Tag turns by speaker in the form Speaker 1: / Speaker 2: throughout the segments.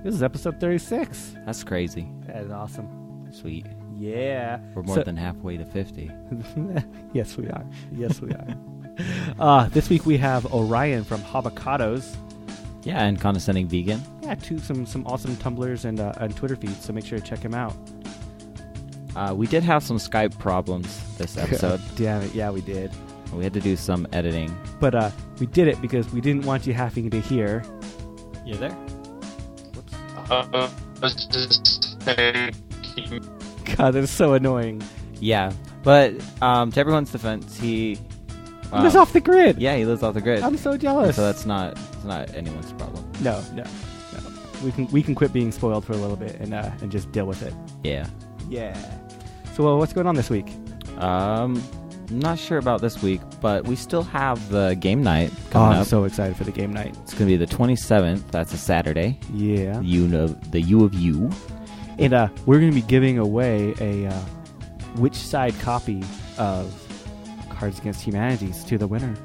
Speaker 1: This is episode 36.
Speaker 2: That's crazy.
Speaker 1: That is awesome.
Speaker 2: Sweet.
Speaker 1: Yeah.
Speaker 2: We're more than halfway to 50.
Speaker 1: Yes, we are. Yes, we are. This week we have Orion from Avocados.
Speaker 2: Yeah, and Condescending Vegan.
Speaker 1: Yeah, some awesome Tumblrs and Twitter feeds, so make sure to check him out.
Speaker 2: We did have some Skype problems this episode.
Speaker 1: Damn it, yeah, we did.
Speaker 2: We had to do some editing.
Speaker 1: But we did it because we didn't want you having to hear...
Speaker 2: You there?
Speaker 1: Whoops. God, that's so annoying.
Speaker 2: Yeah, but to everyone's defense, he
Speaker 1: lives off the grid.
Speaker 2: Yeah, he lives off the grid.
Speaker 1: I'm so jealous.
Speaker 2: So it's not anyone's problem.
Speaker 1: No. We can quit being spoiled for a little bit and just deal with it.
Speaker 2: Yeah.
Speaker 1: Yeah. So what's going on this week?
Speaker 2: I'm not sure about this week, but we still have the game night coming up.
Speaker 1: I'm so excited for the game night.
Speaker 2: It's going to be the 27th. That's a Saturday.
Speaker 1: Yeah.
Speaker 2: The U of U.
Speaker 1: And we're going to be giving away a Which Side copy of Cards Against Humanity to the winner.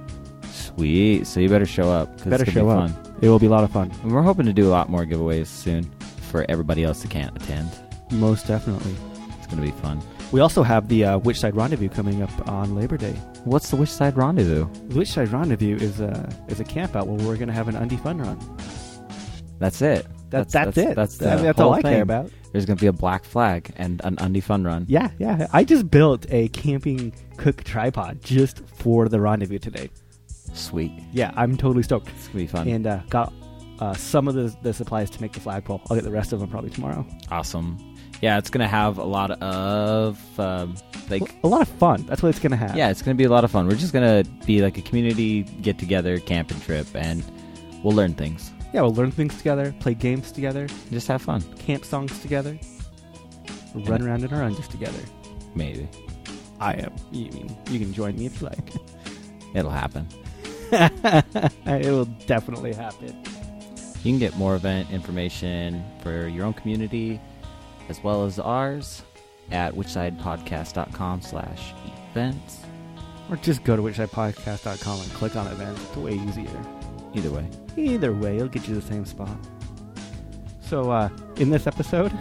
Speaker 2: Sweet. So you better show up.
Speaker 1: Better
Speaker 2: it's
Speaker 1: show
Speaker 2: gonna be
Speaker 1: up.
Speaker 2: Fun.
Speaker 1: It will be a lot of fun.
Speaker 2: And we're hoping to do a lot more giveaways soon for everybody else that can't attend.
Speaker 1: Most definitely.
Speaker 2: It's going to be fun.
Speaker 1: We also have the Which Side Rendezvous coming up on Labor Day.
Speaker 2: What's the Which Side Rendezvous?
Speaker 1: The Which Side Rendezvous is a camp out where we're going to have an undie fun run.
Speaker 2: That's it.
Speaker 1: That's it.
Speaker 2: That's
Speaker 1: all I care about.
Speaker 2: There's going to be a black flag and an undie fun run.
Speaker 1: Yeah. I just built a camping cook tripod just for the rendezvous today.
Speaker 2: Sweet.
Speaker 1: Yeah, I'm totally stoked.
Speaker 2: It's going to be fun.
Speaker 1: And got some of the supplies to make the flagpole. I'll get the rest of them probably tomorrow.
Speaker 2: Awesome. Yeah, it's going to have a lot of,
Speaker 1: a lot of fun. That's what it's going to have.
Speaker 2: Yeah, it's going to be a lot of fun. We're just going to be like a community get-together camping trip, and we'll learn things.
Speaker 1: Yeah, we'll learn things together, play games together.
Speaker 2: Just have fun.
Speaker 1: Camp songs together. Run around in our undies together.
Speaker 2: Maybe.
Speaker 1: I am. You can join me if you like.
Speaker 2: It'll happen.
Speaker 1: It will definitely happen.
Speaker 2: You can get more event information for your own community as well as ours at whichsidepodcast.com/events.
Speaker 1: Or just go to whichsidepodcast.com and click on events. It's way easier.
Speaker 2: Either way, it'll get you the same spot. So in this episode,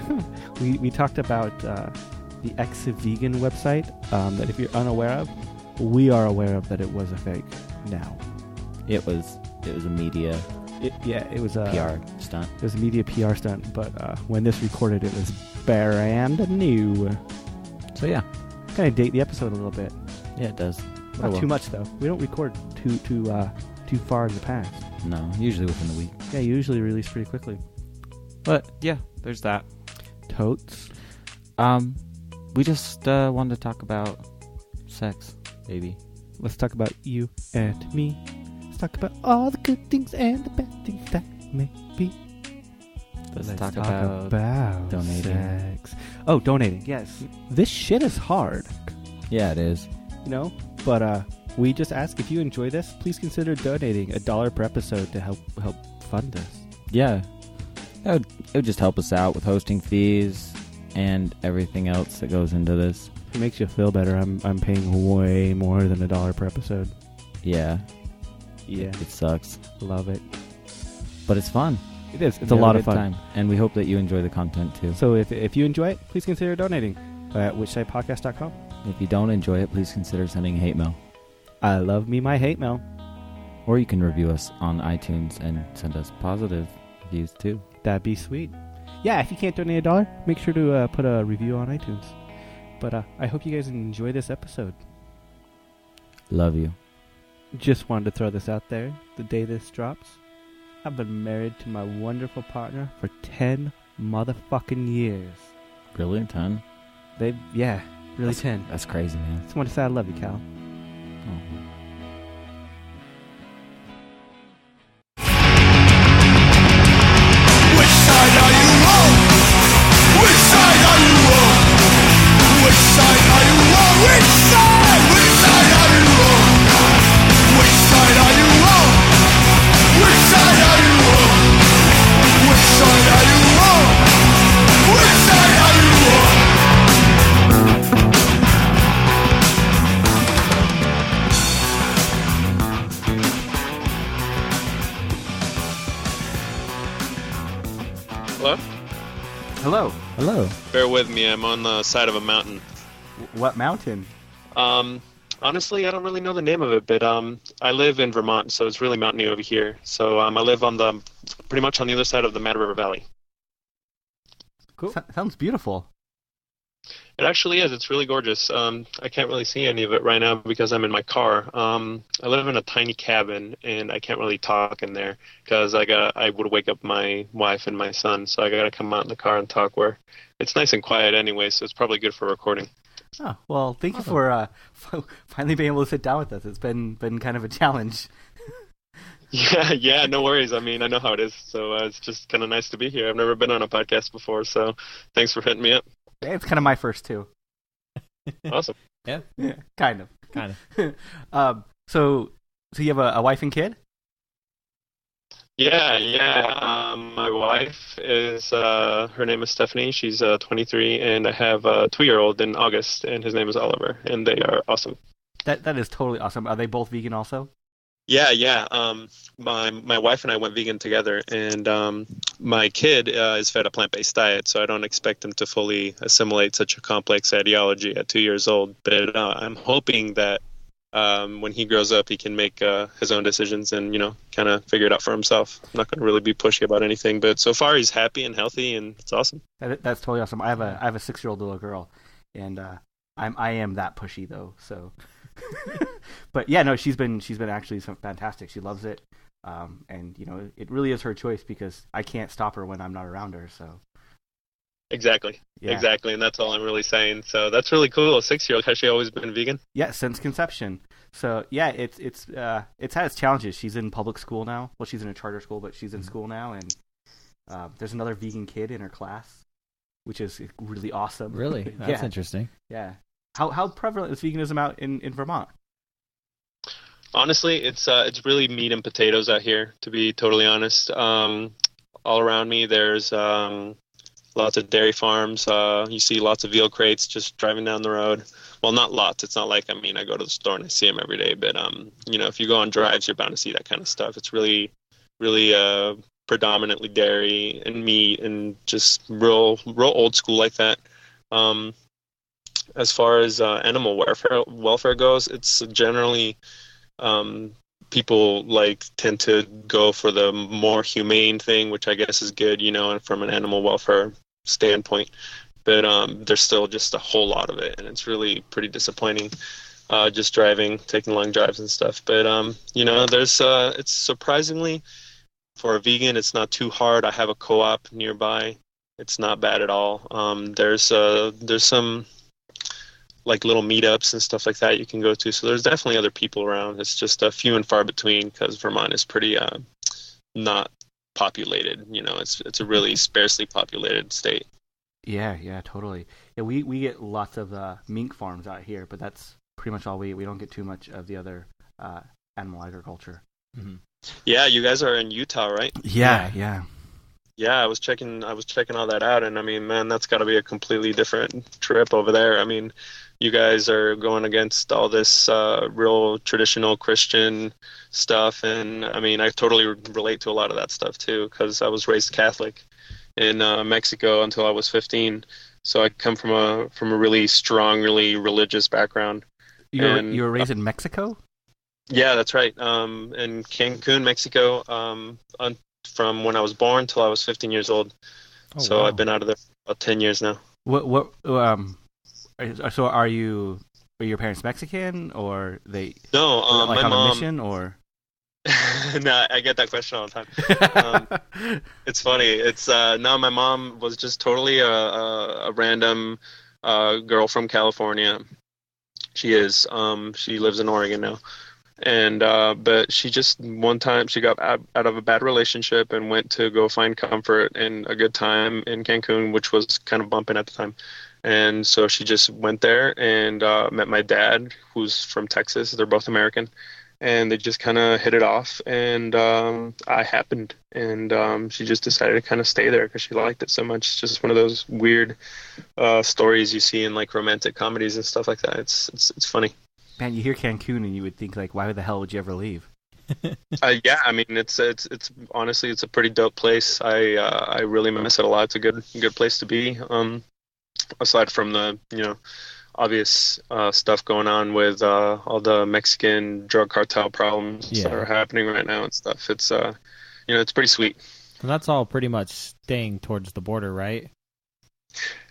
Speaker 2: we talked about the Ex-Vegan website that if you're unaware of, we are aware of that it was a fake now. It was a media
Speaker 1: it was a
Speaker 2: PR stunt.
Speaker 1: It was a media PR stunt, but when this recorded, it was brand new.
Speaker 2: So yeah,
Speaker 1: kind of date the episode a little bit.
Speaker 2: Yeah, it does.
Speaker 1: Not too much though. We don't record too far in the past.
Speaker 2: No, usually within the week.
Speaker 1: Yeah, usually release pretty quickly.
Speaker 2: But yeah, there's that.
Speaker 1: Totes.
Speaker 2: We just wanted to talk about sex, baby.
Speaker 1: Let's talk about you and me. Let's talk about all the good things and the bad things that may be.
Speaker 2: Let's talk about donating.
Speaker 1: Sex. Oh, donating. Yes. This shit is hard.
Speaker 2: Yeah, it is.
Speaker 1: But we just ask if you enjoy this, please consider donating $1 per episode to help fund this.
Speaker 2: Yeah. It would just help us out with hosting fees and everything else that goes into this.
Speaker 1: If it makes you feel better, I'm paying way more than $1 per episode.
Speaker 2: Yeah.
Speaker 1: Yeah.
Speaker 2: It sucks.
Speaker 1: Love it.
Speaker 2: But it's fun.
Speaker 1: It is. It's a lot of fun.
Speaker 2: Time. And we hope that you enjoy the content too.
Speaker 1: So if you enjoy it, please consider donating at whichsidepodcast.com.
Speaker 2: If you don't enjoy it, please consider sending a hate mail.
Speaker 1: I love me my hate mail.
Speaker 2: Or you can review us on iTunes and send us positive reviews too.
Speaker 1: That'd be sweet. Yeah, if you can't donate $1, make sure to put a review on iTunes. But I hope you guys enjoy this episode.
Speaker 2: Love you.
Speaker 1: Just wanted to throw this out there. The day this drops, I've been married to my wonderful partner for 10 motherfucking years.
Speaker 2: Really? 10?
Speaker 1: Really 10.
Speaker 2: That's crazy, man.
Speaker 1: Just want to say I love you, Cal.
Speaker 3: Which side are you on? Which side are you on? Which side are you on? Which side? Which side are you on? Which side are you on? Which side are you on? Which side are you on? Which side are you on?
Speaker 4: Hello?
Speaker 2: Hello.
Speaker 1: Hello.
Speaker 4: Bear with me, I'm on the side of a mountain.
Speaker 2: What mountain?
Speaker 4: Honestly, I don't really know the name of it, but I live in Vermont, so it's really mountainy over here. So I live on pretty much on the other side of the Mad River Valley.
Speaker 2: Cool. Sounds beautiful.
Speaker 4: It actually is. It's really gorgeous. I can't really see any of it right now because I'm in my car. I live in a tiny cabin, and I can't really talk in there because I would wake up my wife and my son, so I gotta come out in the car and talk. Where it's nice and quiet anyway, so it's probably good for recording.
Speaker 2: Oh, well, thank you for finally being able to sit down with us. It's been kind of a challenge.
Speaker 4: Yeah, no worries. I mean, I know how it is, so it's just kind of nice to be here. I've never been on a podcast before, so thanks for hitting me up.
Speaker 2: It's kind of my first too.
Speaker 4: Awesome.
Speaker 1: Yeah,
Speaker 2: kind of. So you have a wife and kid?
Speaker 4: Yeah. My wife is her name is Stephanie. She's 23, and I have a 2-year-old in August, and his name is Oliver, and they are awesome.
Speaker 2: That is totally awesome. Are they both vegan also?
Speaker 4: Yeah. My wife and I went vegan together, and my kid is fed a plant-based diet, so I don't expect him to fully assimilate such a complex ideology at 2 years old. But I'm hoping that when he grows up, he can make his own decisions and kind of figure it out for himself. I'm not going to really be pushy about anything, but so far he's happy and healthy, and it's awesome.
Speaker 2: That's totally awesome. I have a 6-year-old little girl, and I am that pushy though. So. But yeah, no, she's been actually fantastic. She loves it, and it really is her choice because I can't stop her when I'm not around her. So
Speaker 4: exactly,
Speaker 2: yeah.
Speaker 4: And that's all I'm really saying. So that's really cool. A 6-year-old, has she always been vegan?
Speaker 2: Yeah, since conception. So yeah, it's had its challenges. She's in public school now. Well, she's in a charter school, but she's in school now, and there's another vegan kid in her class, which is really awesome.
Speaker 1: Really, that's interesting.
Speaker 2: Yeah. How prevalent is veganism out in Vermont?
Speaker 4: Honestly, it's really meat and potatoes out here, to be totally honest. All around me, there's lots of dairy farms. You see lots of veal crates just driving down the road. Well, not lots. It's not like, I go to the store and I see them every day. But, if you go on drives, you're bound to see that kind of stuff. It's really, really predominantly dairy and meat and just real old school like that. As far as animal welfare goes, it's generally people tend to go for the more humane thing, which I guess is good, from an animal welfare standpoint. But there's still just a whole lot of it, and it's really pretty disappointing. Just taking long drives and stuff. But there's it's surprisingly, for a vegan, it's not too hard. I have a co-op nearby. It's not bad at all. There's some little meetups and stuff like that you can go to. So there's definitely other people around. It's just a few and far between because Vermont is pretty not populated. It's a really sparsely populated state.
Speaker 2: Yeah, totally. Yeah, we get lots of mink farms out here, but that's pretty much all we don't get too much of the other animal agriculture.
Speaker 1: Mm-hmm.
Speaker 4: Yeah, you guys are in Utah, right?
Speaker 2: Yeah.
Speaker 4: Yeah, I was checking all that out, and man, that's got to be a completely different trip over there. You guys are going against all this real traditional Christian stuff, and I totally relate to a lot of that stuff too, because I was raised Catholic in Mexico until I was 15. So I come from a really strong, really religious background.
Speaker 2: You were raised in Mexico?
Speaker 4: Yeah, that's right. In Cancun, Mexico, from when I was born till I was 15 years old.
Speaker 2: Oh,
Speaker 4: so
Speaker 2: wow.
Speaker 4: I've been out of there for about 10 years now.
Speaker 2: So are your parents Mexican, or they
Speaker 4: no
Speaker 2: like
Speaker 4: my
Speaker 2: on
Speaker 4: mom,
Speaker 2: a mission, or
Speaker 4: no, I get that question all the time. It's funny. It's no, my mom was just totally a random girl from California. She lives in Oregon now. And but she just one time she got out of a bad relationship and went to go find comfort and a good time in Cancun, which was kind of bumping at the time. And so she just went there and met my dad, who's from Texas. They're both American, and they just kind of hit it off. And I happened, and she just decided to kind of stay there because she liked it so much. It's just one of those weird stories you see in romantic comedies and stuff like that. It's funny.
Speaker 2: Man, you hear Cancun and you would think why the hell would you ever leave?
Speaker 4: Yeah, I mean it's honestly it's a pretty dope place. I really miss it a lot. It's a good place to be. Aside from the obvious stuff going on with all the Mexican drug cartel problems that are happening right now and stuff. It's it's pretty sweet.
Speaker 5: And that's all pretty much staying towards the border, right?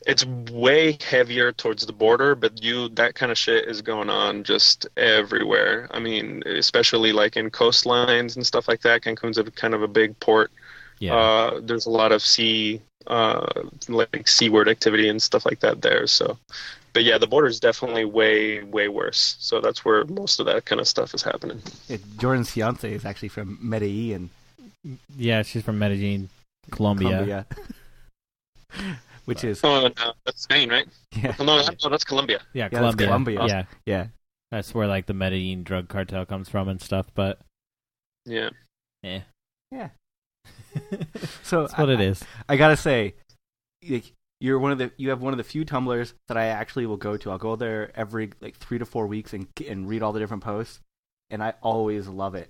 Speaker 4: It's way heavier towards the border, but that kind of shit is going on just everywhere. I mean, especially like in coastlines and stuff like that. Cancun's kind of a big port. Yeah. There's a lot of like seaward activity and stuff like that there. So, but yeah, the border is definitely way, way worse. So that's where most of that kind of stuff is happening.
Speaker 2: Jordan's fiance is actually from Medellin.
Speaker 5: Yeah, she's from Medellin, Colombia.
Speaker 2: Which is...
Speaker 4: Oh, no, that's Spain, right?
Speaker 2: Yeah.
Speaker 4: No, that's Colombia.
Speaker 5: Yeah,
Speaker 2: Colombia.
Speaker 5: That's
Speaker 2: Colombia. Yeah.
Speaker 5: That's where like the Medellin drug cartel comes from and stuff, but...
Speaker 4: Yeah.
Speaker 5: Yeah.
Speaker 2: So
Speaker 5: that's what it is.
Speaker 2: I gotta say, you have one of the few Tumblrs that I actually will go to. I'll go there every 3 to 4 weeks and read all the different posts, and I always love it.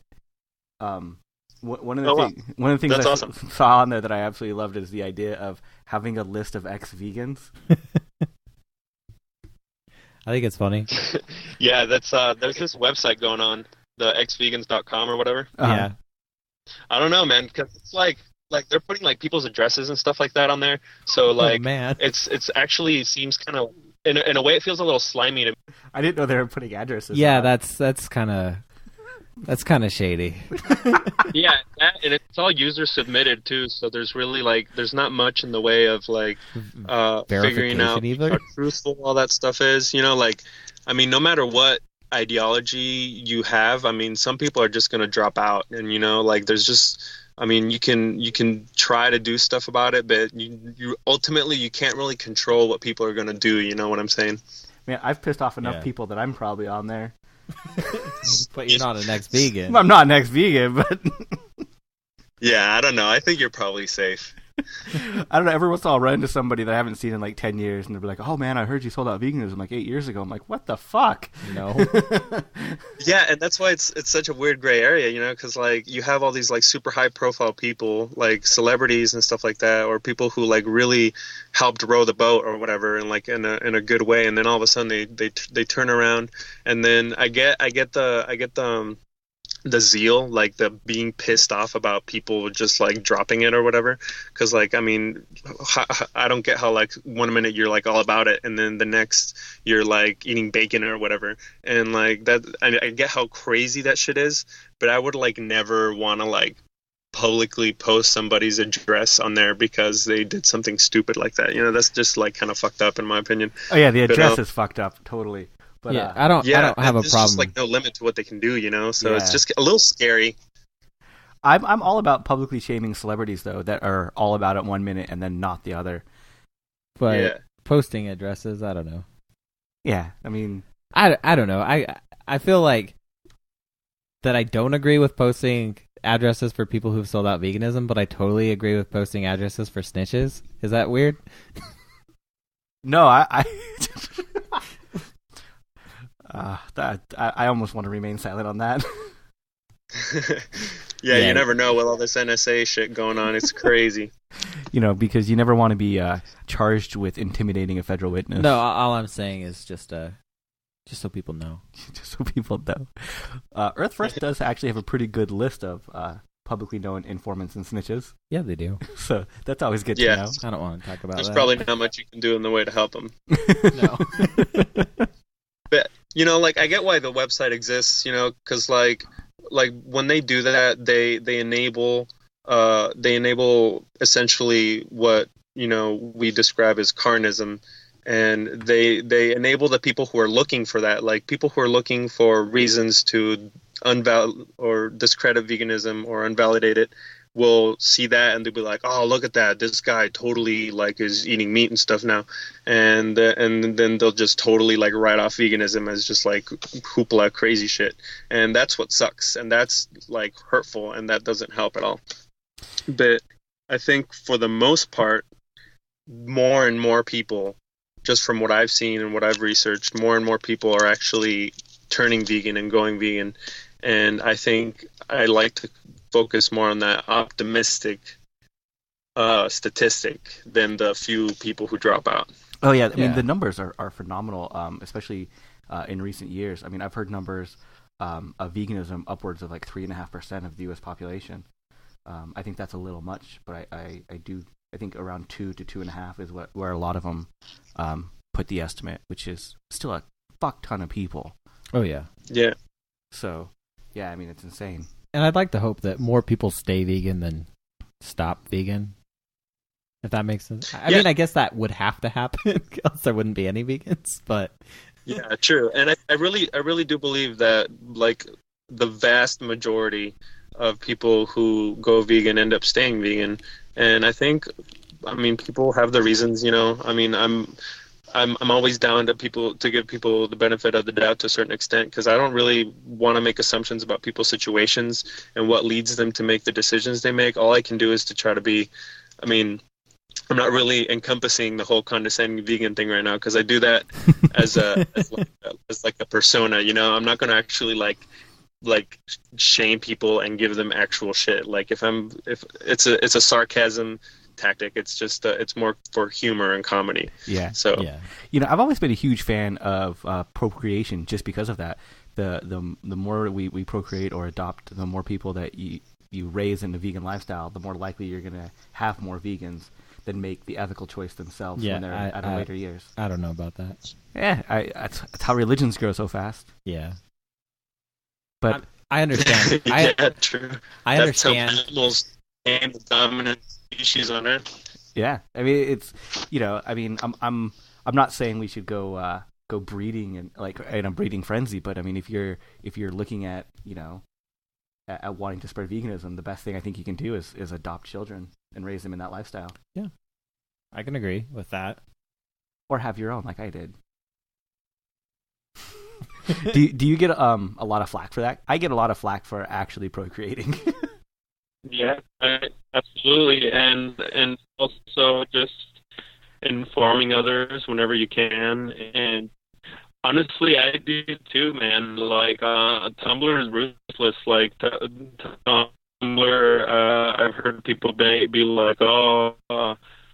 Speaker 2: One of the things
Speaker 4: That's
Speaker 2: I
Speaker 4: awesome.
Speaker 2: saw on there that I absolutely loved is the idea of having a list of ex-vegans.
Speaker 5: I think it's funny.
Speaker 4: Yeah, that's there's this website going on, the xvegans.com or whatever.
Speaker 5: Yeah.
Speaker 4: I don't know, man, because it's like they're putting like people's addresses and stuff like that on there. So like,
Speaker 5: man.
Speaker 4: it's actually seems kind of in a way it feels a little slimy to me.
Speaker 2: I didn't know they were putting addresses.
Speaker 5: Yeah, that's kind of shady.
Speaker 4: Yeah, and it's all user submitted too. So there's really there's not much in the way of figuring out
Speaker 5: either.
Speaker 4: how truthful all that stuff is. I mean, no matter what ideology you have, I mean, some people are just going to drop out, and there's just, I mean, you can try to do stuff about it, but you ultimately you can't really control what people are going to do. You know what I'm saying?
Speaker 2: Man, I've pissed off enough people that I'm probably on there.
Speaker 5: But you're not an ex-vegan.
Speaker 2: I'm not an ex-vegan, but
Speaker 4: yeah, I don't know. I think you're probably safe.
Speaker 2: I don't know. Every once in a while, I'll run into somebody that I haven't seen in 10 years, and they'll be like, "Oh man, I heard you sold out veganism 8 years ago." I'm like, "What the fuck?"
Speaker 5: No.
Speaker 4: Yeah, and that's why it's such a weird gray area, because you have all these super high profile people, like celebrities and stuff like that, or people who really helped row the boat or whatever, and in a good way, and then all of a sudden they turn around, and then I get the zeal, the being pissed off about people just dropping it or whatever, because I mean, I don't get how 1 minute you're all about it and then the next you're eating bacon or whatever, and that I get how crazy that shit is, but I would never want to publicly post somebody's address on there because they did something stupid like that. That's just kind of fucked up in my opinion.
Speaker 2: Oh yeah, the address is fucked up totally. But,
Speaker 5: yeah, I don't have a problem.
Speaker 4: There's just no limit to what they can do, so it's just a little scary.
Speaker 2: I'm all about publicly shaming celebrities though that are all about it 1 minute and then not the other.
Speaker 5: But posting addresses, I don't know.
Speaker 2: Yeah, I mean,
Speaker 5: I don't know. I feel like that I don't agree with posting addresses for people who've sold out veganism, but I totally agree with posting addresses for snitches. Is that weird?
Speaker 2: No, I almost want to remain silent on that.
Speaker 4: Yeah, you never know with all this NSA shit going on. It's crazy.
Speaker 2: Because you never want to be charged with intimidating a federal witness.
Speaker 5: No, all I'm saying is just so people know.
Speaker 2: Just so people know. Earth First does actually have a pretty good list of publicly known informants and snitches.
Speaker 5: Yeah, they do.
Speaker 2: So that's always good to know.
Speaker 5: I don't want to talk about
Speaker 4: There's
Speaker 5: that.
Speaker 4: probably not much you can do in the way to help them.
Speaker 5: No.
Speaker 4: But I get why the website exists, because when they do that, they enable essentially what we describe as carnism, and they enable the people who are looking for that, people who are looking for reasons to or discredit veganism or invalidate it, will see that and they'll be like, "Oh, look at that! This guy totally is eating meat and stuff now," and then they'll just totally write off veganism as just hoopla crazy shit, and that's what sucks, and that's hurtful, and that doesn't help at all. But I think for the most part, more and more people, just from what I've seen and what I've researched, more and more people are actually turning vegan and going vegan. And I think I like to focus more on that optimistic statistic than the few people who drop out.
Speaker 2: Oh yeah, I mean
Speaker 5: Yeah.
Speaker 2: the numbers are phenomenal, especially in recent years. I mean, I've heard numbers of veganism upwards of like 3.5% of the U.S. population. I think that's a little much, but I think around 2 to 2.5 is where a lot of them put the estimate, which is still a fuck ton of people.
Speaker 5: Oh yeah.
Speaker 4: Yeah.
Speaker 2: So yeah, I mean it's insane.
Speaker 5: And I'd like to hope that more people stay vegan than stop vegan. If that makes sense. I mean, I guess that would have to happen, else there wouldn't be any vegans. But
Speaker 4: Yeah, true. And I really do believe that like the vast majority of people who go vegan end up staying vegan. And I mean, people have the reasons, you know. I mean, I'm always down to give people the benefit of the doubt to a certain extent, because I don't really want to make assumptions about people's situations and what leads them to make the decisions they make. All I can do is to try to be, I mean, I'm not really encompassing the whole condescending vegan thing right now, because I do that as like a persona, you know. I'm not going to actually like shame people and give them actual shit. Like if it's a sarcasm tactic, it's just it's more for humor and comedy.
Speaker 2: Yeah.
Speaker 4: So
Speaker 5: yeah.
Speaker 2: You know, I've always been a huge fan of procreation just because of that. The more we procreate or adopt, the more people that you raise in the vegan lifestyle, the more likely you're going to have more vegans than make the ethical choice themselves when they're at later years.
Speaker 5: I don't know about that.
Speaker 2: Yeah, that's how religions grow so fast.
Speaker 5: Yeah.
Speaker 2: But
Speaker 5: I understand.
Speaker 4: yeah, true.
Speaker 5: I
Speaker 4: That's
Speaker 5: understand.
Speaker 4: how animals became the dominant species on Earth.
Speaker 2: yeah, I mean it's, you know, I mean I'm not saying we should go breeding and like in a breeding frenzy, but I mean if you're looking at, you know, at wanting to spread veganism, the best thing I think you can do is adopt children and raise them in that lifestyle,
Speaker 5: I can agree with that.
Speaker 2: or have your own like I did. Do you get a lot of flack for that? I get a lot of flack for actually procreating.
Speaker 4: Yeah, absolutely, and also just informing others whenever you can. And honestly, I do too, man. Like Tumblr is ruthless. Like Tumblr, I've heard people be like, "Oh,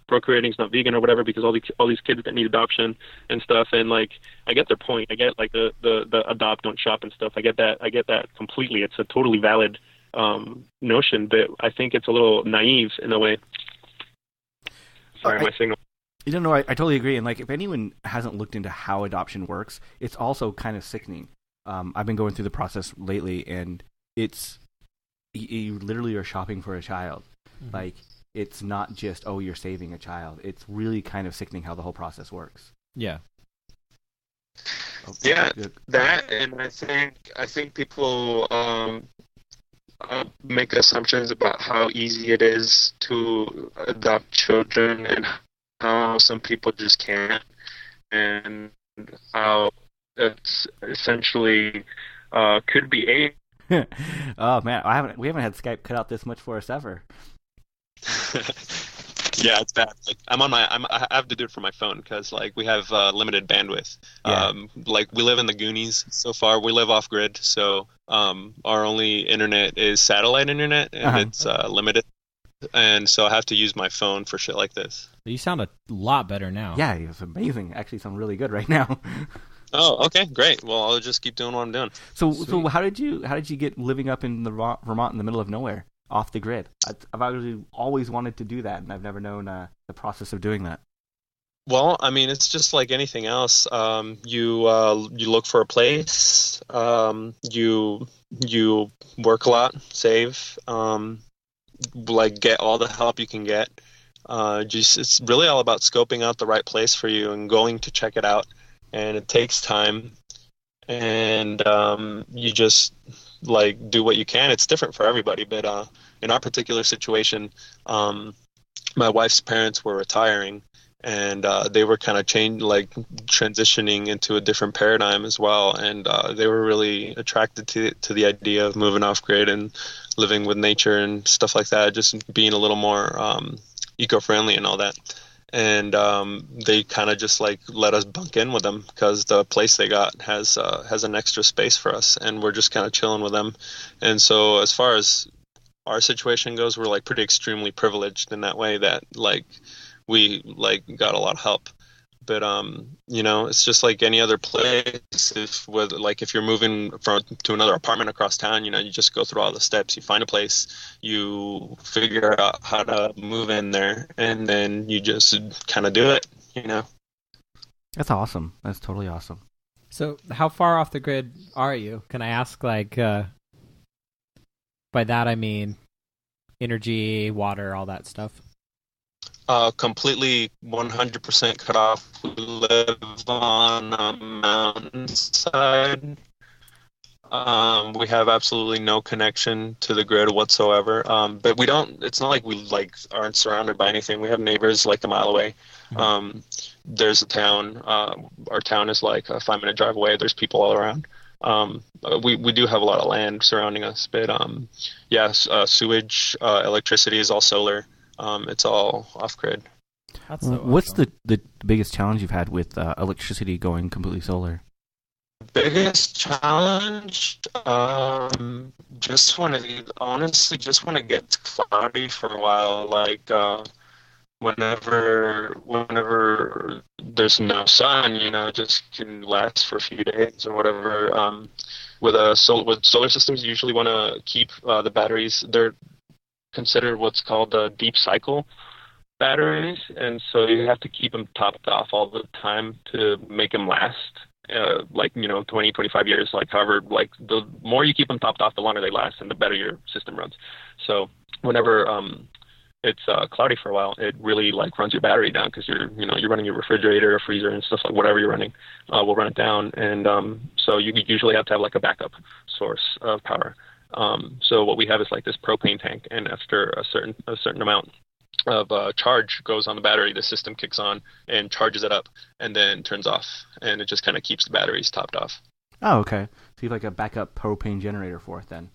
Speaker 4: procreating's not vegan or whatever," because all these kids that need adoption and stuff. And like, I get their point. I get like the adopt, don't shop and stuff. I get that completely. It's a totally valid notion, but I think it's a little naive in a way. Sorry, my signal.
Speaker 2: You don't know, I totally agree. And like, if anyone hasn't looked into how adoption works, it's also kind of sickening. I've been going through the process lately, and it's you literally are shopping for a child. Mm-hmm. Like, it's not just, oh, you're saving a child. It's really kind of sickening how the whole process works.
Speaker 5: Yeah.
Speaker 4: Yeah, that, and I think people make assumptions about how easy it is to adopt children and how some people just can't, and how it's essentially could be
Speaker 2: Oh man, we haven't had Skype cut out this much for us ever.
Speaker 4: Yeah, it's bad. Like I have to do it for my phone because like we have limited bandwidth.
Speaker 2: Yeah.
Speaker 4: Like we live in the Goonies so far. We live off grid, so our only internet is satellite internet, and it's limited. And so I have to use my phone for shit like this.
Speaker 5: You sound a lot better now.
Speaker 2: Yeah, it's amazing. Actually, sound really good right now.
Speaker 4: Oh, okay, great. Well, I'll just keep doing what I'm doing.
Speaker 2: So how did you get living up in the Vermont in the middle of nowhere, off the grid? I've actually always wanted to do that, and I've never known the process of doing that.
Speaker 4: Well, I mean, it's just like anything else. You look for a place. You work a lot, save. Like get all the help you can get. It's really all about scoping out the right place for you and going to check it out. And it takes time, and you just like do what you can. It's different for everybody, but in our particular situation, my wife's parents were retiring, and they were kind of transitioning into a different paradigm as well, and they were really attracted to the idea of moving off grid and living with nature and stuff like that, just being a little more eco-friendly and all that. and they kind of just like let us bunk in with them because the place they got has an extra space for us, and we're just kind of chilling with them. And so as far as our situation goes, we're like pretty extremely privileged in that way that like we like got a lot of help. But it's just like any other place. If you're moving from to another apartment across town, you just go through all the steps. You find a place, you figure out how to move in there, and then you just kind of do it.
Speaker 2: That's awesome. That's totally awesome.
Speaker 5: So, how far off the grid are you? Can I ask, like, by that I mean energy, water, all that stuff?
Speaker 4: Completely 100% cut off. We live on a mountainside. We have absolutely no connection to the grid whatsoever. But we don't. It's not like we like aren't surrounded by anything. We have neighbors like a mile away. There's a town. Our town is like a 5-minute drive away. There's people all around. We do have a lot of land surrounding us, but sewage, electricity is all solar. It's all off grid.
Speaker 5: That's so
Speaker 2: What's
Speaker 5: awesome.
Speaker 2: the biggest challenge you've had with electricity going completely solar?
Speaker 4: Biggest challenge, just want to get cloudy for a while. Like whenever there's no sun, just can last for a few days or whatever. With solar systems, you usually want to keep the batteries. They're considered what's called deep cycle batteries, and so you have to keep them topped off all the time to make them last 20, 25 years. Like, however, like the more you keep them topped off, the longer they last and the better your system runs. So whenever it's cloudy for a while, it really like runs your battery down because you're running your refrigerator or freezer and stuff, like whatever you're running will run it down. And so you usually have to have like a backup source of power. So what we have is like this propane tank, and after a certain amount of charge goes on the battery, the system kicks on and charges it up and then turns off, and it just kind of keeps the batteries topped off.
Speaker 2: Oh, okay. So you have like a backup propane generator for it then.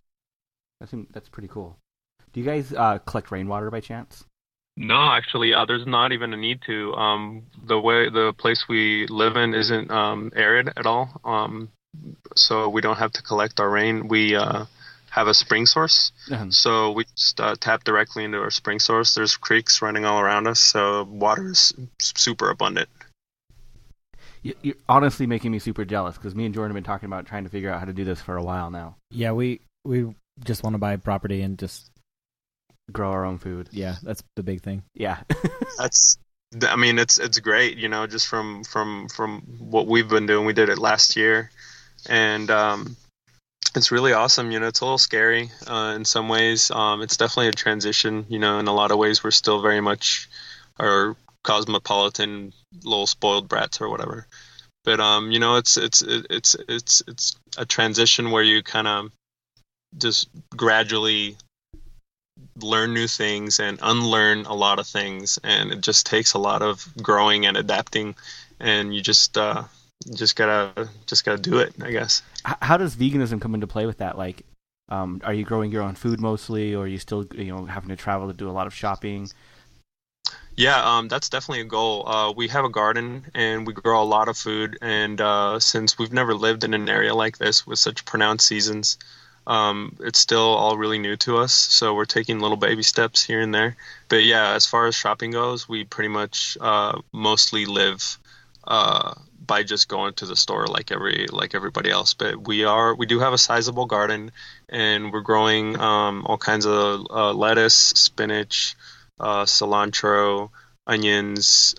Speaker 2: That's pretty cool. Do you guys collect rainwater by chance?
Speaker 4: No, actually, there's not even a need to. The place we live in isn't arid at all, so we don't have to collect our rain. We have a spring source, so we just tap directly into our spring source. There's creeks running all around us, so water is super abundant.
Speaker 2: You're honestly making me super jealous because me and Jordan have been talking about trying to figure out how to do this for a while now.
Speaker 5: Yeah, we just want to buy property and just
Speaker 2: grow our own food.
Speaker 5: Yeah, that's the big thing.
Speaker 2: Yeah.
Speaker 4: It's great, just from what we've been doing. We did it last year, and it's really awesome. It's a little scary in some ways. It's definitely a transition. In a lot of ways, we're still very much our cosmopolitan little spoiled brats or whatever. But it's a transition where you kind of just gradually learn new things and unlearn a lot of things, and it just takes a lot of growing and adapting, and you just gotta do it, I guess.
Speaker 2: How does veganism come into play with that? Like, are you growing your own food mostly, or are you still having to travel to do a lot of shopping?
Speaker 4: Yeah, that's definitely a goal. We have a garden and we grow a lot of food, and since we've never lived in an area like this with such pronounced seasons, it's still all really new to us, so we're taking little baby steps here and there. But yeah, as far as shopping goes, we pretty much mostly live by just going to the store like everybody else. But we do have a sizable garden, and we're growing all kinds of lettuce, spinach, cilantro, onions,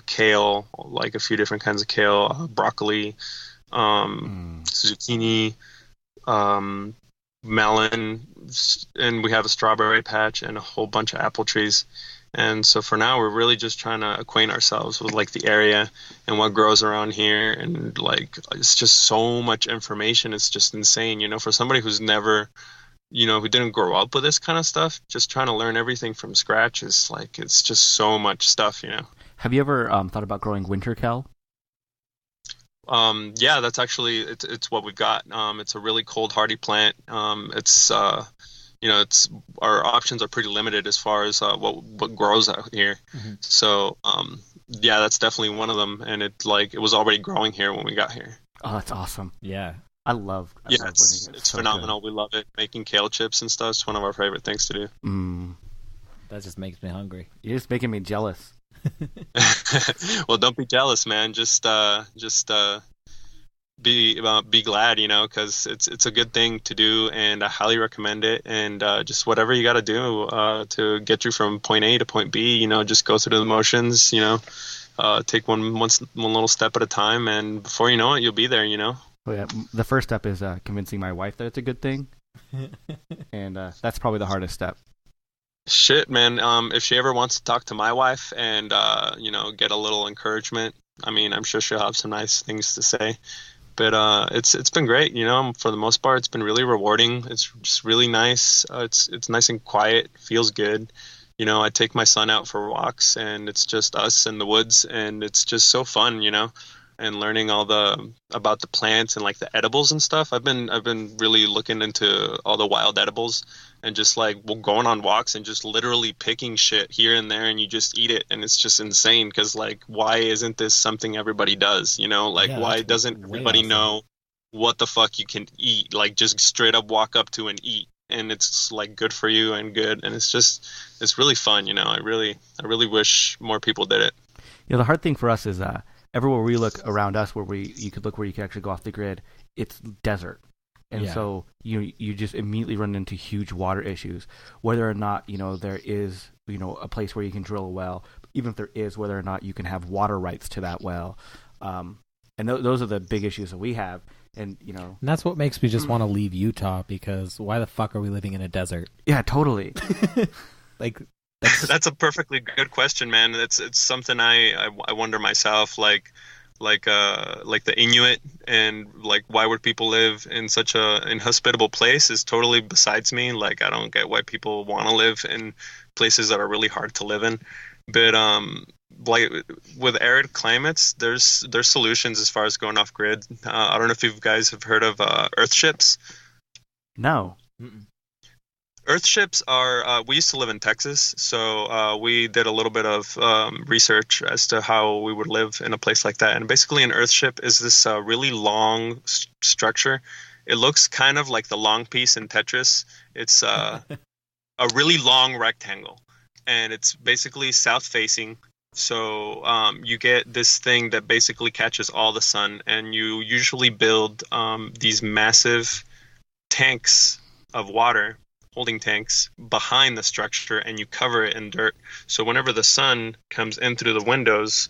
Speaker 4: kale, like a few different kinds of kale, broccoli, zucchini, melon, and we have a strawberry patch and a whole bunch of apple trees. And so for now, we're really just trying to acquaint ourselves with like the area and what grows around here. And like, it's just so much information. It's just insane, for somebody who's never, who didn't grow up with this kind of stuff, just trying to learn everything from scratch is like, it's just so much stuff,
Speaker 2: Have you ever thought about growing winter kale?
Speaker 4: Yeah, that's actually, it's what we've got. It's a really cold hardy plant. It's it's our options are pretty limited as far as what grows out here.
Speaker 5: Mhm.
Speaker 4: So yeah, that's definitely one of them, and it was already growing here when we got here.
Speaker 2: Oh, that's awesome.
Speaker 5: Yeah.
Speaker 2: I love
Speaker 4: Yeah,
Speaker 2: winter.
Speaker 4: it's
Speaker 2: so
Speaker 4: phenomenal. We love it. Making kale chips and stuff is one of our favorite things to do.
Speaker 2: Good.
Speaker 5: That just makes me hungry.
Speaker 2: You're just making me jealous.
Speaker 4: Well, don't be jealous, man. Just be glad, because it's a good thing to do, and I highly recommend it. And just whatever you got to do to get you from point A to point B, just go through the motions. Take one little step at a time, and before you know it, you'll be there.
Speaker 2: Oh, yeah. The first step is convincing my wife that it's a good thing, and that's probably the hardest step.
Speaker 4: Shit, man. If she ever wants to talk to my wife and get a little encouragement, I mean, I'm sure she'll have some nice things to say. But it's been great, for the most part. It's been really rewarding. It's just really nice. It's nice and quiet. Feels good. I take my son out for walks, and it's just us in the woods, and it's just so fun, and learning about the plants and like the edibles and stuff. I've been really looking into all the wild edibles, and just going on walks and just literally picking shit here and there, and you just eat it, and it's just insane because why isn't this something everybody does? Why doesn't everybody know what the fuck you can eat? Just straight up walk up to and eat, and it's good for you and good, and it's really fun. I really wish more people did it.
Speaker 2: The hard thing for us is everywhere we look around us, you could actually go off the grid, it's desert. And so you just immediately run into huge water issues, whether or not there is a place where you can drill a well. Even if there is, whether or not you can have water rights to that well, and those are the big issues that we have. And
Speaker 5: and that's what makes me just want to leave Utah, because why the fuck are we living in a desert?
Speaker 2: Yeah, totally.
Speaker 4: That's a perfectly good question, man. It's something I wonder myself, like the Inuit, and why would people live in such a inhospitable place is totally besides me. I don't get why people want to live in places that are really hard to live in. But with arid climates, there's solutions as far as going off grid. I don't know if you guys have heard of earth ships.
Speaker 2: No.
Speaker 5: Mm-mm.
Speaker 4: Earth ships are, we used to live in Texas, so we did a little bit of research as to how we would live in a place like that. And basically an earth ship is this really long structure. It looks kind of like the long piece in Tetris. It's a really long rectangle, and it's basically south-facing. So you get this thing that basically catches all the sun, and you usually build these massive tanks of water, holding tanks, behind the structure, and you cover it in dirt. So whenever the sun comes in through the windows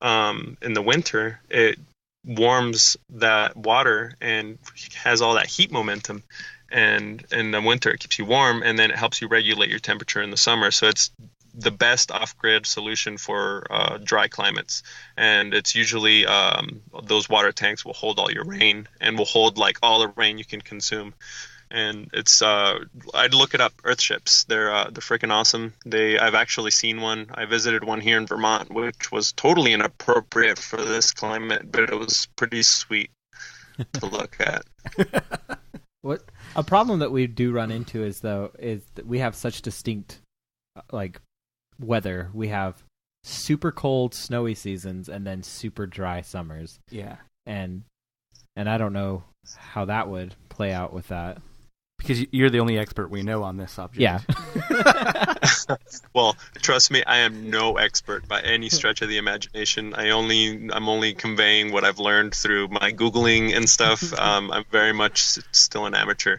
Speaker 4: in the winter, it warms that water and has all that heat momentum. And in the winter, it keeps you warm, and then it helps you regulate your temperature in the summer. So it's the best off-grid solution for dry climates. And it's usually those water tanks will hold all your rain, and will hold all the rain you can consume. And it's I'd look it up. Earth ships, they're freaking awesome. I've actually seen one. I visited one here in Vermont, which was totally inappropriate for this climate, but it was pretty sweet to look at.
Speaker 5: What a problem that we do run into is that we have such distinct weather. We have super cold, snowy seasons, and then super dry summers.
Speaker 2: Yeah,
Speaker 5: and I don't know how that would play out with that.
Speaker 2: Because you're the only expert we know on this subject.
Speaker 5: Yeah.
Speaker 4: Well, trust me, I am no expert by any stretch of the imagination. I'm only conveying what I've learned through my Googling and stuff. I'm very much still an amateur.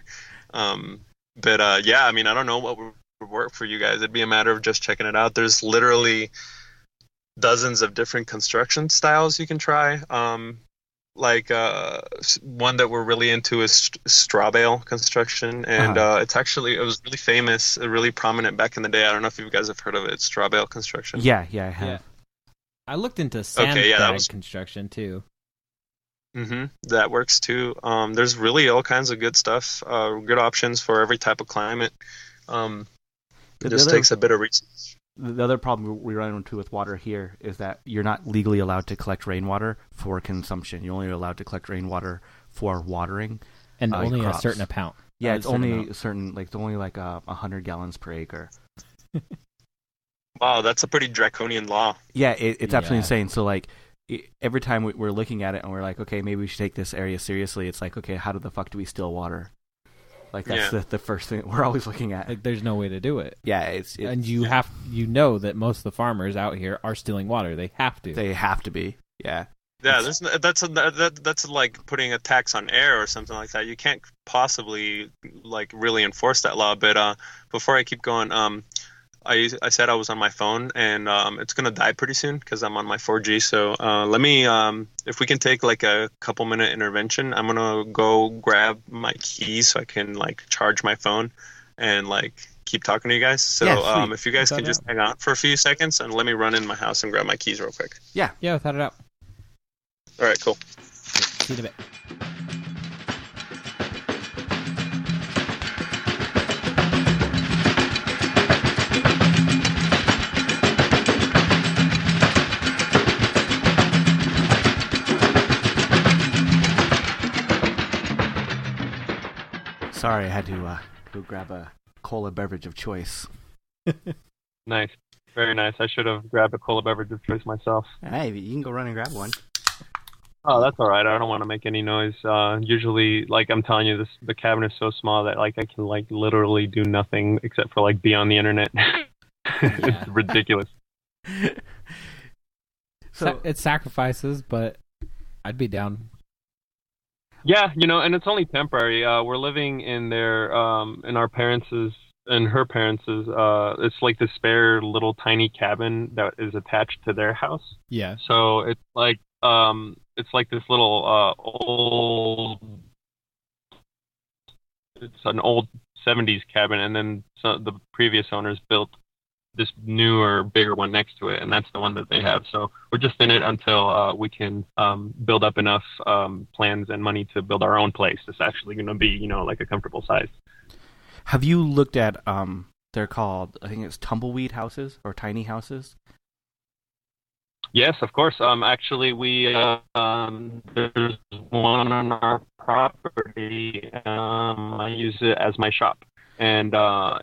Speaker 4: But yeah, I mean, I don't know what would work for you guys. It'd be a matter of just checking it out. There's literally dozens of different construction styles you can try. One that we're really into is straw bale construction, and it was really famous, really prominent back in the day. I don't know if you guys have heard of it. Straw bale construction.
Speaker 2: Yeah, I have.
Speaker 5: Yeah. I looked into sandbag construction too.
Speaker 4: Mm-hmm. That works too. There's really all kinds of good stuff, good options for every type of climate. It just takes a bit of research.
Speaker 2: The other problem we run into with water here is that you're not legally allowed to collect rainwater for consumption. You're only allowed to collect rainwater for watering.
Speaker 5: And only
Speaker 2: crops.
Speaker 5: a certain amount.
Speaker 2: Yeah,
Speaker 5: a
Speaker 2: it's
Speaker 5: certain
Speaker 2: only
Speaker 5: amount.
Speaker 2: a certain, like, it's only like 100 gallons per acre.
Speaker 4: Wow, that's a pretty draconian law.
Speaker 2: Yeah, it's absolutely
Speaker 5: Yeah.
Speaker 2: insane. So, like, every time we're looking at it and we're like, okay, maybe we should take this area seriously, it's like, okay, how the fuck do we steal water? Like, that's
Speaker 4: Yeah.
Speaker 2: the first thing we're always looking at.
Speaker 5: Like, there's no way to do it.
Speaker 2: Yeah,
Speaker 5: And you know that most of the farmers out here are stealing water. They have to.
Speaker 2: they have to be. Yeah.
Speaker 4: Yeah, that's like putting a tax on air or something like that. You can't possibly like really enforce that law. But before I keep going, I said I was on my phone and it's gonna die pretty soon because I'm on my 4G. So let me if we can take like a couple minute intervention, I'm gonna go grab my keys so I can like charge my phone and like keep talking to you guys. So
Speaker 2: Yeah, sweet.
Speaker 4: if you guys can just hang on for a few seconds and let me run in my house and grab my keys real quick.
Speaker 5: Yeah, without a doubt.
Speaker 4: All right, cool.
Speaker 5: See you in a bit.
Speaker 2: Sorry, I had to go grab a cola beverage of choice.
Speaker 4: Nice. Very nice. I should have grabbed a cola beverage of choice myself.
Speaker 2: Hey, you can go run and grab one.
Speaker 4: Oh, that's all right. I don't want to make any noise. Usually, like I'm telling you, the cabin is so small that like I can like literally do nothing except for like be on the internet. It's ridiculous.
Speaker 2: So
Speaker 5: It's sacrifices, but I'd be down.
Speaker 4: Yeah, and it's only temporary. We're living in in our and her parents'. It's like the spare little tiny cabin that is attached to their house.
Speaker 5: Yeah.
Speaker 4: So it's like this little old. It's an old 70s cabin, and then the previous owners built this newer, bigger one next to it, and that's the one that they have. So we're just in it until we can build up enough plans and money to build our own place. It's actually going to be, like a comfortable size.
Speaker 2: have you looked at they're called, I think it's tumbleweed houses or tiny houses?
Speaker 4: Yes, of course. Actually, there's one on our property. I use it as my shop, and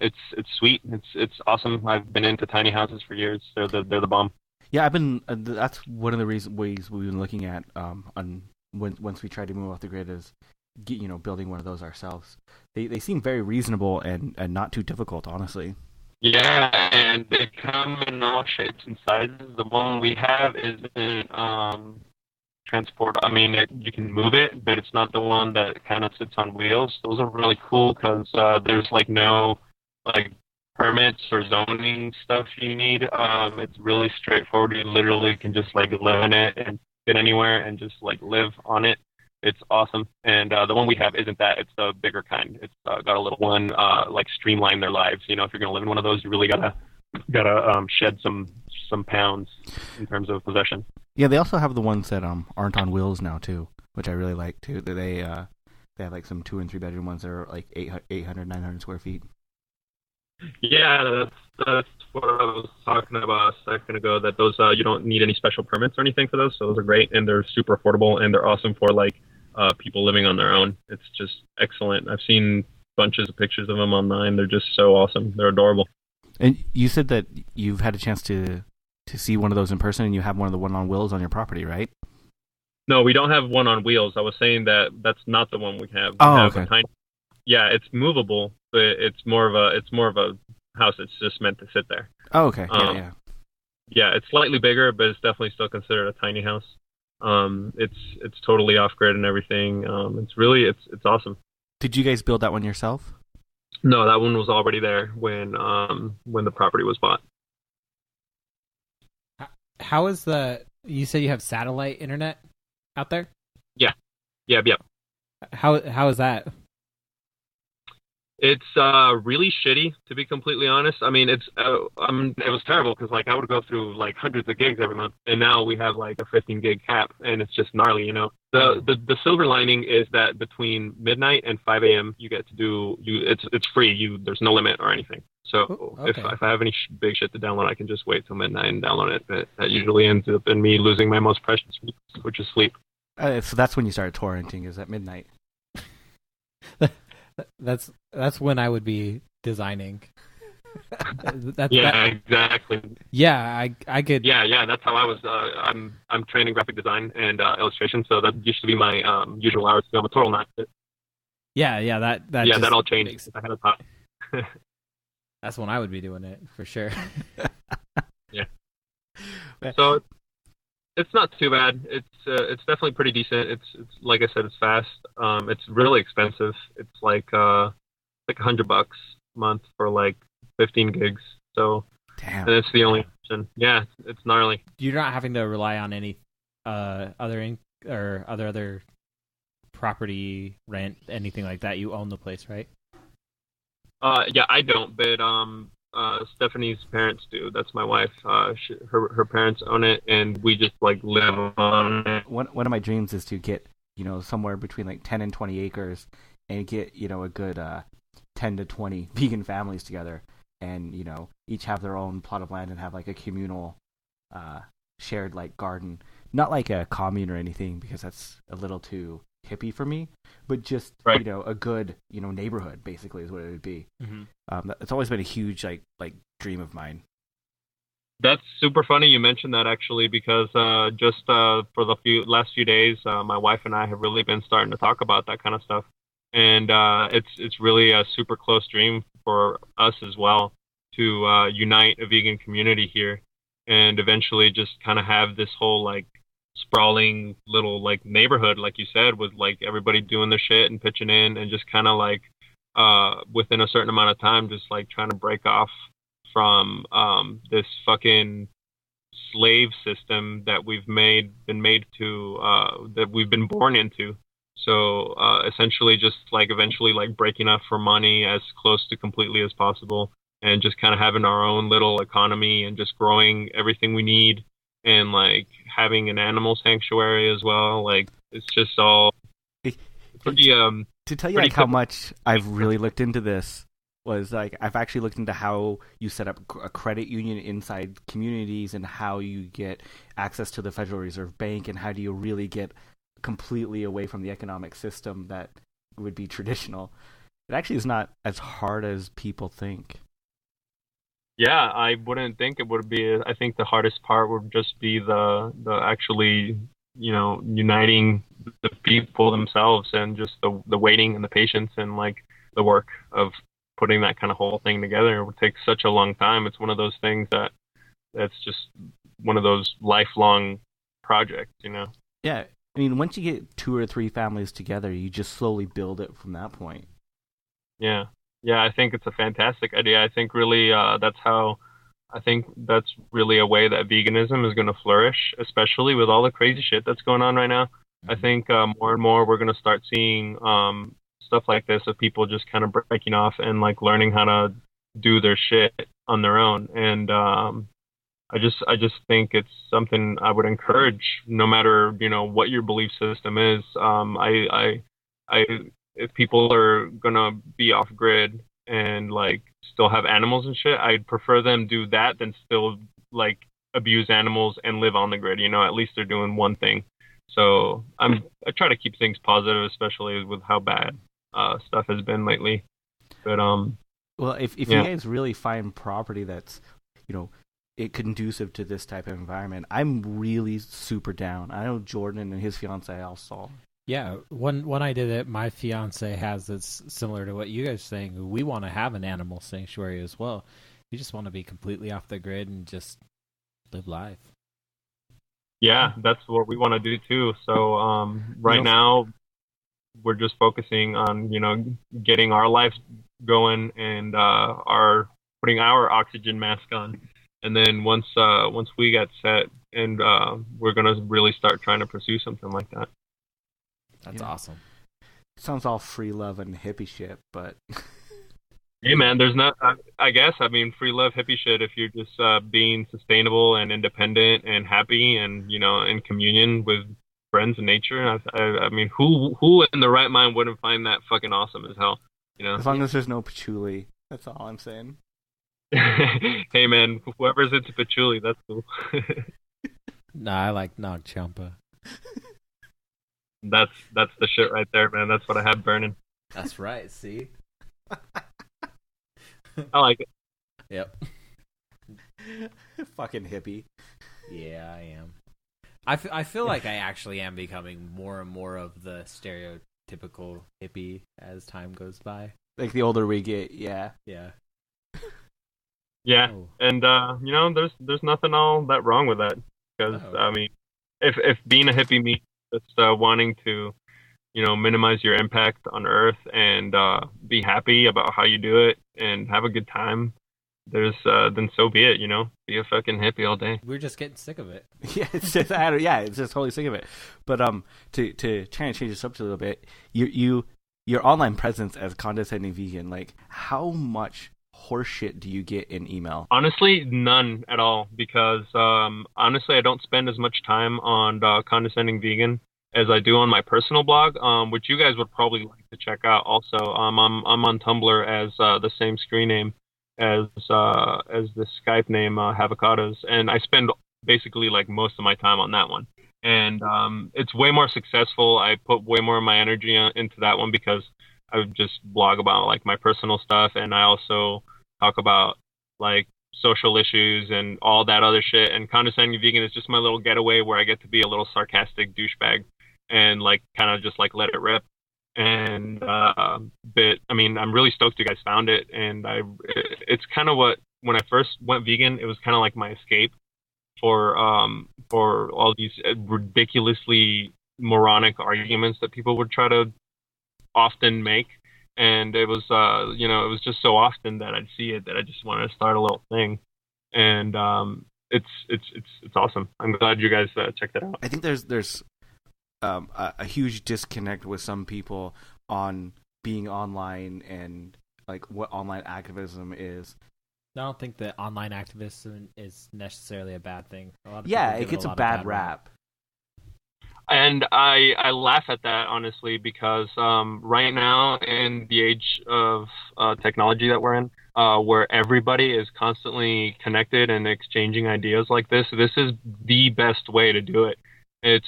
Speaker 4: it's sweet. It's awesome. I've been into tiny houses for years. They're the bomb.
Speaker 2: Yeah, I've been. That's one of the ways we've been looking at once we try to move off the grid is, building one of those ourselves. They seem very reasonable and not too difficult, honestly.
Speaker 4: Yeah, and they come in all shapes and sizes. The one we have isn't transport. I mean, you can move it, but it's not the one that kind of sits on wheels. Those are really cool because there's like no like permits or zoning stuff you need. It's really straightforward. You literally can just like live in it and get anywhere and just like live on it. It's awesome. And the one we have isn't that. It's the bigger kind. It's got a little one, like streamline their lives. If you're going to live in one of those, you really gotta shed some pounds in terms of possession.
Speaker 2: Yeah, they also have the ones that aren't on wheels now too, which I really like too. They have like some 2 and 3 bedroom ones that are like 800, 900 square feet.
Speaker 4: Yeah, that's what I was talking about a second ago. That those you don't need any special permits or anything for those. So those are great, and they're super affordable, and they're awesome for like people living on their own. It's just excellent. I've seen bunches of pictures of them online. They're just so awesome. They're adorable.
Speaker 2: And you said that you've had a chance to see one of those in person, and you have one of the one on wheels on your property, right?
Speaker 4: No, we don't have one on wheels. I was saying that's not the one we have.
Speaker 2: Oh,
Speaker 4: we have
Speaker 2: okay.
Speaker 4: a tiny, yeah, it's movable, but it's more of a house that's just meant to sit there.
Speaker 2: Oh, okay. Yeah.
Speaker 4: Yeah, it's slightly bigger, but it's definitely still considered a tiny house. It's totally off grid and everything. It's awesome.
Speaker 2: Did you guys build that one yourself?
Speaker 4: No, that one was already there when the property was bought.
Speaker 5: How is you say you have satellite internet out there?
Speaker 4: Yeah.
Speaker 5: How is that?
Speaker 4: It's really shitty, to be completely honest. I mean, it was terrible because like I would go through like hundreds of gigs every month, and now we have like a 15 gig cap, and it's just gnarly, The silver lining is that between midnight and 5 a.m. you get to it's free. There's no limit or anything. So
Speaker 5: Ooh, okay.
Speaker 4: if I have any big shit to download, I can just wait till midnight and download it. But that usually ends up in me losing my most precious, which is sleep.
Speaker 2: So that's when you started torrenting, is at midnight.
Speaker 5: That's when I would be designing.
Speaker 4: Exactly.
Speaker 5: Yeah, I could.
Speaker 4: Yeah. That's how I was. I'm training graphic design and illustration, so that used to be my usual hours. So I'm a total nut.
Speaker 5: Yeah. That
Speaker 4: Yeah,
Speaker 5: just
Speaker 4: that all changed
Speaker 5: makes-
Speaker 4: ahead of time.
Speaker 5: That's when I would be doing it for sure.
Speaker 4: Yeah. So it's not too bad. It's definitely pretty decent. It's like I said, it's fast. It's really expensive. It's like $100 a month for like 15 gigs. So
Speaker 2: Damn.
Speaker 4: and it's the only option. Yeah, it's gnarly.
Speaker 5: You're not having to rely on any other property, rent, anything like that. You own the place, right?
Speaker 4: Yeah, I don't, but Stephanie's parents do. That's my wife. Her parents own it, and we just like live on it.
Speaker 2: One of my dreams is to get, somewhere between like 10 and 20 acres and get, a good 10 to 20 vegan families together and, each have their own plot of land and have like a communal shared like garden. Not like a commune or anything because that's a little too hippie for me, but just,
Speaker 4: right.
Speaker 2: A good, neighborhood basically is what it would be.
Speaker 5: Mm-hmm.
Speaker 2: It's always been a huge like dream of mine.
Speaker 4: That's super funny you mentioned that actually because just for the last few days, my wife and I have really been starting to talk about that kind of stuff, and it's really a super close dream for us as well to unite a vegan community here, and eventually just kind of have this whole like sprawling little like neighborhood, like you said, with like everybody doing their shit and pitching in, and just kind of like within a certain amount of time, just like trying to break off from this fucking slave system that we've been made to that we've been born into. So essentially just like eventually like breaking up for money as close to completely as possible and just kind of having our own little economy and just growing everything we need and like having an animal sanctuary as well. Like it's just all pretty
Speaker 2: to tell you like how much I've really looked into this was like I've actually looked into how you set up a credit union inside communities and how you get access to the Federal Reserve Bank and how do you really get completely away from the economic system that would be traditional. It actually is not as hard as people think.
Speaker 4: Yeah, I wouldn't think it would be. I think the hardest part would just be the actually, uniting the people themselves and just the waiting and the patience and like the work of putting that kind of whole thing together. It would take such a long time. It's one of those things that's just one of those lifelong projects,
Speaker 2: Yeah, I mean, once you get 2 or 3 families together, you just slowly build it from that point.
Speaker 4: Yeah, I think it's a fantastic idea. I think really that's really a way that veganism is going to flourish, especially with all the crazy shit that's going on right now. Mm-hmm. I think more and more we're going to start seeing stuff like this of people just kind of breaking off and like learning how to do their shit on their own. And I just think it's something I would encourage, no matter what your belief system is. If people are gonna be off grid and like still have animals and shit, I'd prefer them do that than still like abuse animals and live on the grid. At least they're doing one thing. So I try to keep things positive, especially with how bad stuff has been lately. But
Speaker 2: well, if you guys really find property that's it conducive to this type of environment, I'm really super down. I know Jordan and his fiance also.
Speaker 5: Yeah, one idea that my fiance has that's similar to what you guys are saying. We want to have an animal sanctuary as well. We just want to be completely off the grid and just live life.
Speaker 4: Yeah, that's what we want to do too. So right now we're just focusing on getting our life going and putting our oxygen mask on. And then once we get set, and we're gonna really start trying to pursue something like that.
Speaker 5: That's awesome.
Speaker 2: Sounds all free love and hippie shit, but
Speaker 4: hey man, there's not. I guess free love hippie shit. If you're just being sustainable and independent and happy and in communion with friends and nature. I mean, who in the right mind wouldn't find that fucking awesome as hell?
Speaker 2: As long as there's no patchouli, that's all I'm saying.
Speaker 4: Hey man, whoever's into patchouli, that's cool.
Speaker 5: Nah, I like Nag Champa.
Speaker 4: That's the shit right there, man. That's what I have burning.
Speaker 5: That's right. See.
Speaker 4: I like it.
Speaker 5: Yep.
Speaker 2: Fucking hippie.
Speaker 5: Yeah, I am. I feel like I actually am becoming more and more of the stereotypical hippie as time goes by.
Speaker 2: Like the older we get, yeah.
Speaker 5: Yeah.
Speaker 4: Yeah,
Speaker 5: Oh.
Speaker 4: and there's nothing all that wrong with that because
Speaker 5: Oh.
Speaker 4: I mean, if being a hippie means just wanting to, minimize your impact on Earth and be happy about how you do it and have a good time, then so be it. Be a fucking hippie all day.
Speaker 5: We're just getting sick of it.
Speaker 2: Yeah, it's just totally sick of it. But to try and change the subject a little bit, your online presence as condescending vegan, like how much horseshit do you get in email?
Speaker 4: Honestly, none at all because honestly, I don't spend as much time on condescending vegan as I do on my personal blog, which you guys would probably like to check out. Also, I'm on Tumblr as the same screen name as the Skype name Havocados, and I spend basically like most of my time on that one. And it's way more successful. I put way more of my energy into that one because I would just blog about like my personal stuff, and I also talk about like social issues and all that other shit. And condescending vegan is just my little getaway where I get to be a little sarcastic douchebag and like kind of just like let it rip. And but I mean, I'm really stoked you guys found it, and it's kind of what when I first went vegan, it was kind of like my escape for all these ridiculously moronic arguments that people would try to often make. And it was it was just so often that I'd see it that I just wanted to start a little thing. And it's awesome. I'm glad you guys checked it out.
Speaker 2: I think there's a huge disconnect with some people on being online and like what online activism is.
Speaker 5: I don't think that online activism is necessarily a bad thing.
Speaker 2: It gets a bad rap.
Speaker 4: And I laugh at that, honestly, because right now in the age of technology that we're in, where everybody is constantly connected and exchanging ideas like this is the best way to do it. It's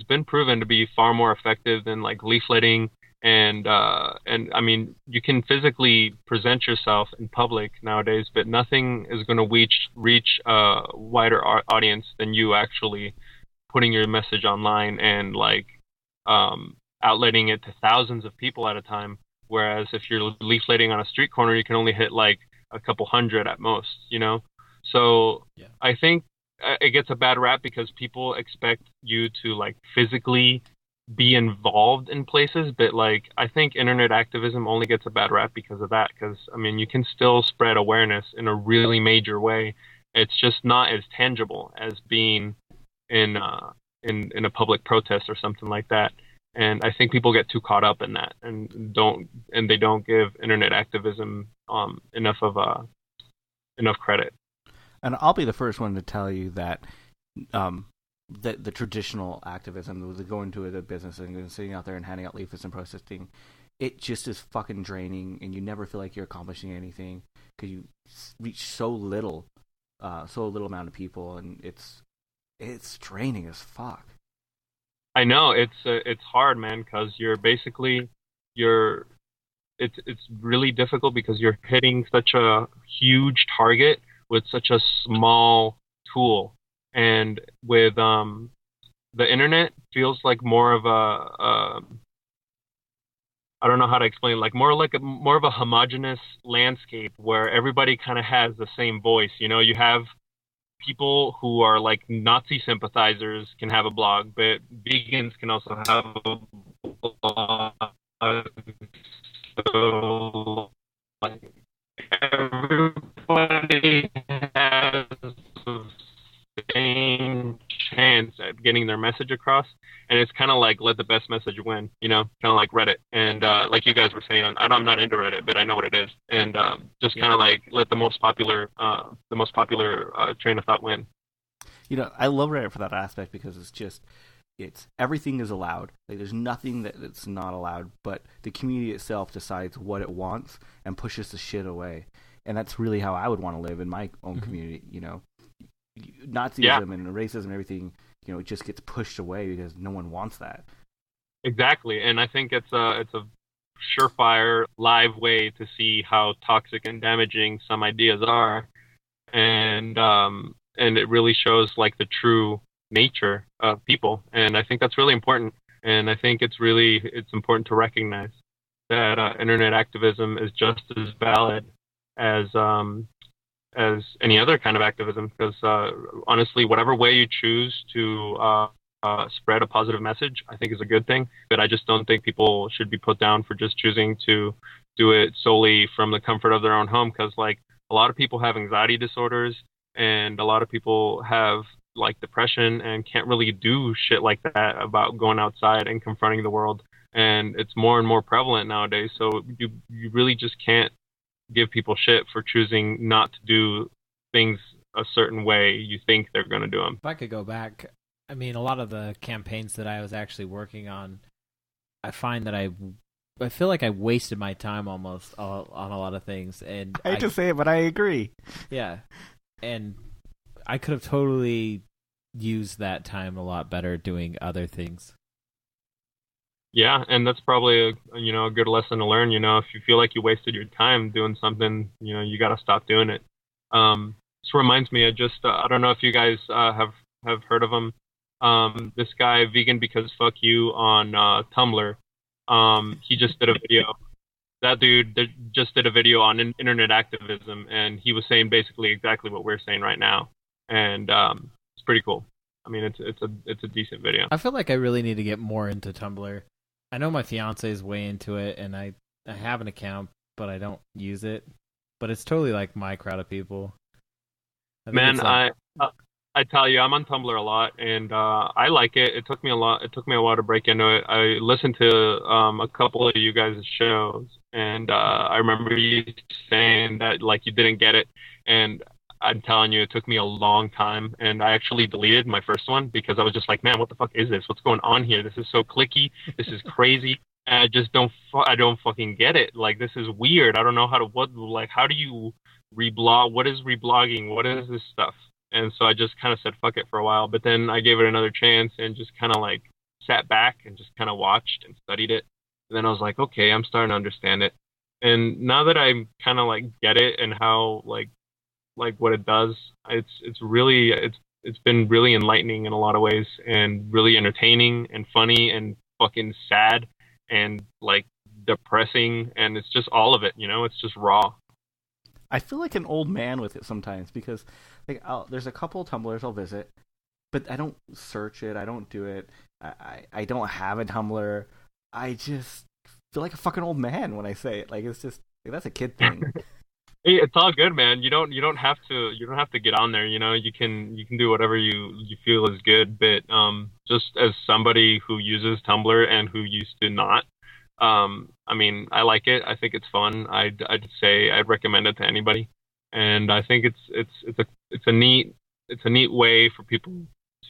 Speaker 4: been proven to be far more effective than like leafleting and I mean, you can physically present yourself in public nowadays, but nothing is going to reach a wider audience than you actually putting your message online and like outletting it to thousands of people at a time. Whereas if you're leafleting on a street corner, you can only hit like a couple hundred at most, So yeah. I think it gets a bad rap because people expect you to like physically be involved in places, but like I think internet activism only gets a bad rap because of that. Because I mean, you can still spread awareness in a really major way. It's just not as tangible as being in a public protest or something like that. And I think people get too caught up in that and they don't give internet activism enough credit.
Speaker 2: And I'll be the first one to tell you that the traditional activism, the going to a business and sitting out there and handing out leaflets and protesting, it just is fucking draining, and you never feel like you're accomplishing anything because you reach so little amount of people, and it's draining as fuck.
Speaker 4: I know it's hard, man, because it's really difficult because you're hitting such a huge target with such a small tool, and with the internet feels like more of a I don't know how to explain, like more of a homogenous landscape where everybody kind of has the same voice. You have people who are like Nazi sympathizers can have a blog, but vegans can also have a blog. So like everybody has the same chance at getting their message across, and it's kind of like let the best message win, kind of like Reddit. And like you guys were saying, I'm not into Reddit, but I know what it is, and just kind of like let the most popular train of thought win.
Speaker 2: I love Reddit for that aspect because it's everything is allowed. Like there's nothing that's not allowed, but the community itself decides what it wants and pushes the shit away. And that's really how I would want to live in my own community. Nazism and racism and everything, it just gets pushed away because no one wants that.
Speaker 4: Exactly, and I think it's a surefire live way to see how toxic and damaging some ideas are, and it really shows like the true nature of people, and I think that's really important. And I think it's important to recognize that internet activism is just as valid as any other kind of activism, because honestly, whatever way you choose to spread a positive message, I think is a good thing. But I just don't think people should be put down for just choosing to do it solely from the comfort of their own home, because like a lot of people have anxiety disorders, and a lot of people have like depression and can't really do shit like that about going outside and confronting the world. And it's more and more prevalent nowadays. So you really just can't give people shit for choosing not to do things a certain way you think they're going to do them.
Speaker 5: If I could go back, I mean, a lot of the campaigns that I was actually working on, I find that I feel like I wasted my time almost on a lot of things. And
Speaker 2: I hate to say it, but I agree.
Speaker 5: Yeah. And I could have totally used that time a lot better doing other things.
Speaker 4: Yeah, and that's probably a good lesson to learn. If you feel like you wasted your time doing something, you got to stop doing it. This reminds me, I don't know if you guys have heard of him. This guy, Vegan Because Fuck You, on Tumblr. He just did a video. That dude just did a video on internet activism, and he was saying basically exactly what we're saying right now, and it's pretty cool. I mean, it's a decent video.
Speaker 5: I feel like I really need to get more into Tumblr. I know my fiance is way into it, and I have an account, but I don't use it. But it's totally like my crowd of people.
Speaker 4: Man, I tell you, I'm on Tumblr a lot, and I like it. It took me a while to break into it. I listened to a couple of you guys' shows, and I remember you saying that like you didn't get it, and I'm telling you, it took me a long time, and I actually deleted my first one because I was just like, man, what the fuck is this? What's going on here? This is so clicky. This is crazy. And I just don't fucking get it. Like, this is weird. I don't know how do you reblog? What is reblogging? What is this stuff? And so I just kind of said, fuck it for a while. But then I gave it another chance and just kind of like sat back and just kind of watched and studied it. And then I was like, okay, I'm starting to understand it. And now that I kind of like get it and how like what it does, it's been really enlightening in a lot of ways, and really entertaining and funny and fucking sad and like depressing, and it's just all of it, it's just raw.
Speaker 2: I feel like an old man with it sometimes, because like there's a couple Tumblrs I'll visit, but I don't search it, I don't do it, I don't have a Tumblr. I just feel like a fucking old man when I say it. Like, it's just like, that's a kid thing.
Speaker 4: Hey, it's all good, man. You don't have to get on there. You can do whatever you feel is good. But just as somebody who uses Tumblr and who used to not, I mean, I like it. I think it's fun. I'd say I'd recommend it to anybody. And I think it's a neat way for people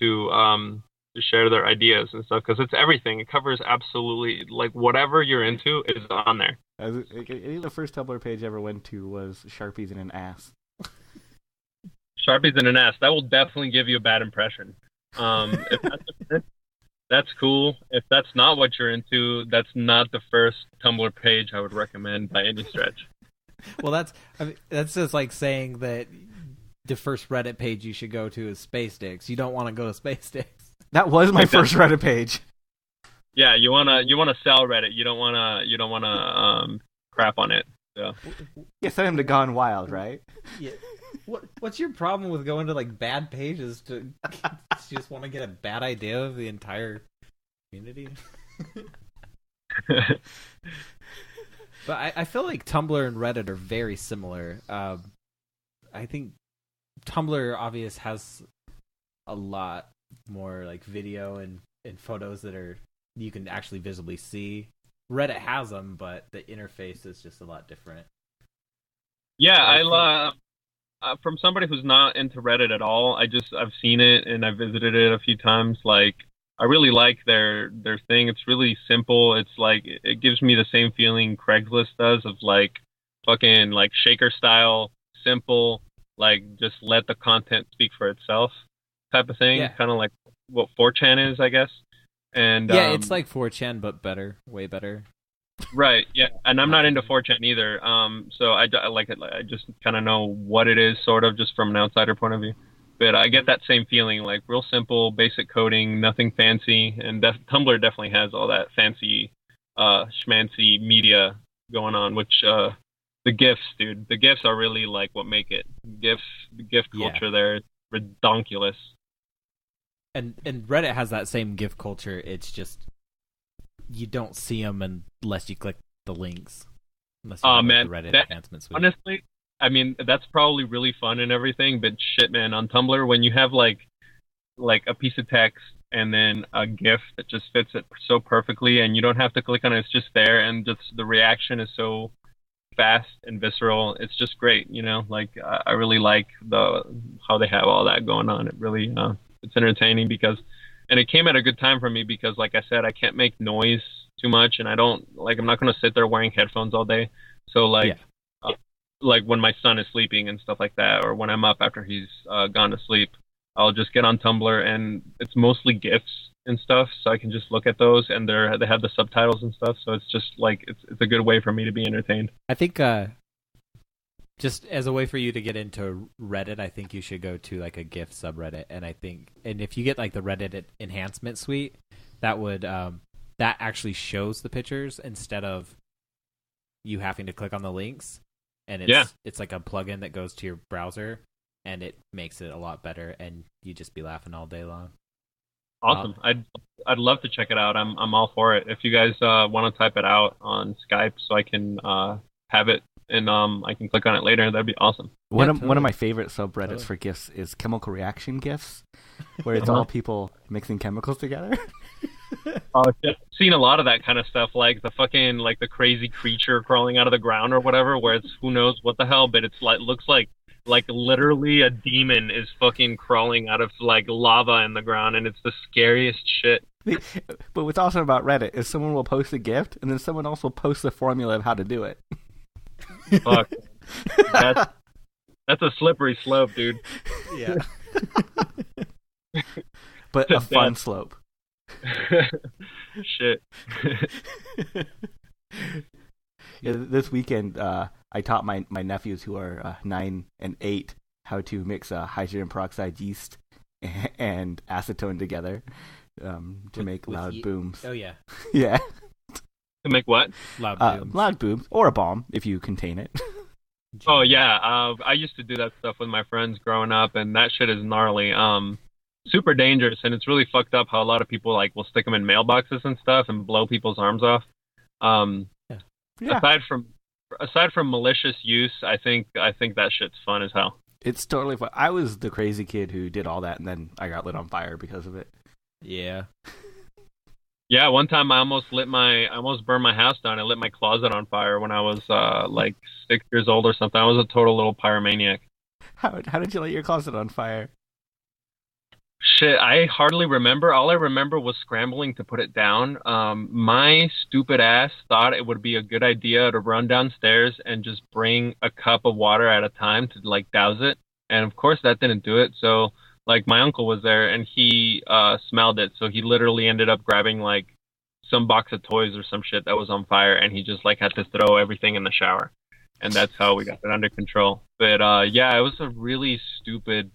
Speaker 4: to share their ideas and stuff, because it's everything. It covers absolutely, like, whatever you're into is on there.
Speaker 2: I think the first Tumblr page I ever went to was Sharpies in an Ass.
Speaker 4: Sharpies in an Ass. That will definitely give you a bad impression. That's cool. If that's not what you're into, that's not the first Tumblr page I would recommend by any stretch.
Speaker 5: Well, that's just like saying that the first Reddit page you should go to is Space Dicks. You don't want to go to Space Dicks.
Speaker 2: That was my first Reddit page.
Speaker 4: Yeah, you wanna sell Reddit. You don't wanna crap on it. So.
Speaker 2: Yeah, send him to Gone Wild, right?
Speaker 5: Yeah. What's your problem with going to like bad pages to you just want to get a bad idea of the entire community? But I feel like Tumblr and Reddit are very similar. I think Tumblr obviously has a lot more like video and photos that are you can actually visibly see. Reddit has them, but the interface is just a lot different.
Speaker 4: Yeah, I love from somebody who's not into Reddit at all. I've seen it and I visited it a few times. Like, I really like their thing. It's really simple. It's like it gives me the same feeling Craigslist does, of like fucking like shaker style, simple, like just let the content speak for itself type of thing. Yeah. Kind of like what 4chan is, I guess. And
Speaker 5: yeah, it's like 4chan but better, way better.
Speaker 4: Right, yeah, and I'm not into 4chan either. So I like it. I just kind of know what it is, sort of, just from an outsider point of view. But I get that same feeling, like real simple, basic coding, nothing fancy. And Tumblr definitely has all that fancy, schmancy media going on. Which the gifs, dude, the gifs are really like what make it. Gifs, the GIF
Speaker 5: Yeah.
Speaker 4: culture there, is redonkulous.
Speaker 5: And Reddit has that same GIF culture. It's just you don't see them unless you click the links. Unless you
Speaker 4: Oh
Speaker 5: have, like,
Speaker 4: man,
Speaker 5: the Reddit
Speaker 4: that,
Speaker 5: enhancement suite.
Speaker 4: honestly, I mean that's probably really fun and everything, but shit, man, on Tumblr when you have like a piece of text and then a GIF that just fits it so perfectly, and you don't have to click on it; it's just there, and just the reaction is so fast and visceral. It's just great, you know. Like I really like the how they have all that going on. It really it's entertaining because, and it came at a good time for me because, like I said, I can't make noise too much, and I don't like. I'm not gonna sit there wearing headphones all day. So like, like when my son is sleeping and stuff like that, or when I'm up after he's gone to sleep, I'll just get on Tumblr, and it's mostly GIFs and stuff, so I can just look at those, and they have the subtitles and stuff, so it's just like it's a good way for me to be entertained.
Speaker 5: I think just as a way for you to get into Reddit, I think you should go to like a GIF subreddit, and if you get like the Reddit enhancement suite, that would that actually shows the pictures instead of you having to click on the links, and it's like a plugin that goes to your browser, and it makes it a lot better, and you just be laughing all day long.
Speaker 4: Awesome. I'd love to check it out. I'm all for it. If you guys want to type it out on Skype so I can have it and I can click on it later, that'd be awesome.
Speaker 2: One of my favorite subreddits for GIFs is chemical reaction GIFs, where it's all people mixing chemicals together.
Speaker 4: Just seen a lot of that kind of stuff, like the fucking like the crazy creature crawling out of the ground or whatever, where it's who knows what the hell, but it's like looks like literally a demon is fucking crawling out of like lava in the ground, and it's the scariest shit.
Speaker 2: But what's awesome about Reddit is someone will post a gift, and then someone else will post the formula of how to do it.
Speaker 4: Fuck. That's a slippery slope, dude.
Speaker 5: Yeah.
Speaker 2: But a fun slope.
Speaker 4: Shit.
Speaker 2: Yeah, this weekend, I taught my nephews who are 9 and 8 how to mix hydrogen peroxide yeast and acetone together to make loud booms.
Speaker 5: Oh yeah.
Speaker 2: Yeah.
Speaker 4: To make what?
Speaker 5: Loud booms.
Speaker 2: Loud booms, or a bomb if you contain it.
Speaker 4: Oh yeah, I used to do that stuff with my friends growing up, and that shit is gnarly. Super dangerous, and it's really fucked up how a lot of people like will stick them in mailboxes and stuff and blow people's arms off.
Speaker 2: Yeah.
Speaker 4: Aside from malicious use, I think that shit's fun as hell.
Speaker 2: It's totally fun. I was the crazy kid who did all that, and then I got lit on fire because of it.
Speaker 5: Yeah.
Speaker 4: Yeah, one time I almost burned my house down. I lit my closet on fire when I was like 6 years old or something. I was a total little pyromaniac.
Speaker 2: How did you light your closet on fire?
Speaker 4: Shit, I hardly remember. All I remember was scrambling to put it down. My stupid ass thought it would be a good idea to run downstairs and just bring a cup of water at a time to like douse it. And of course that didn't do it. So like my uncle was there and he smelled it. So he literally ended up grabbing like some box of toys or some shit that was on fire, and he just like had to throw everything in the shower. And that's how we got it under control. But yeah, it was a really stupid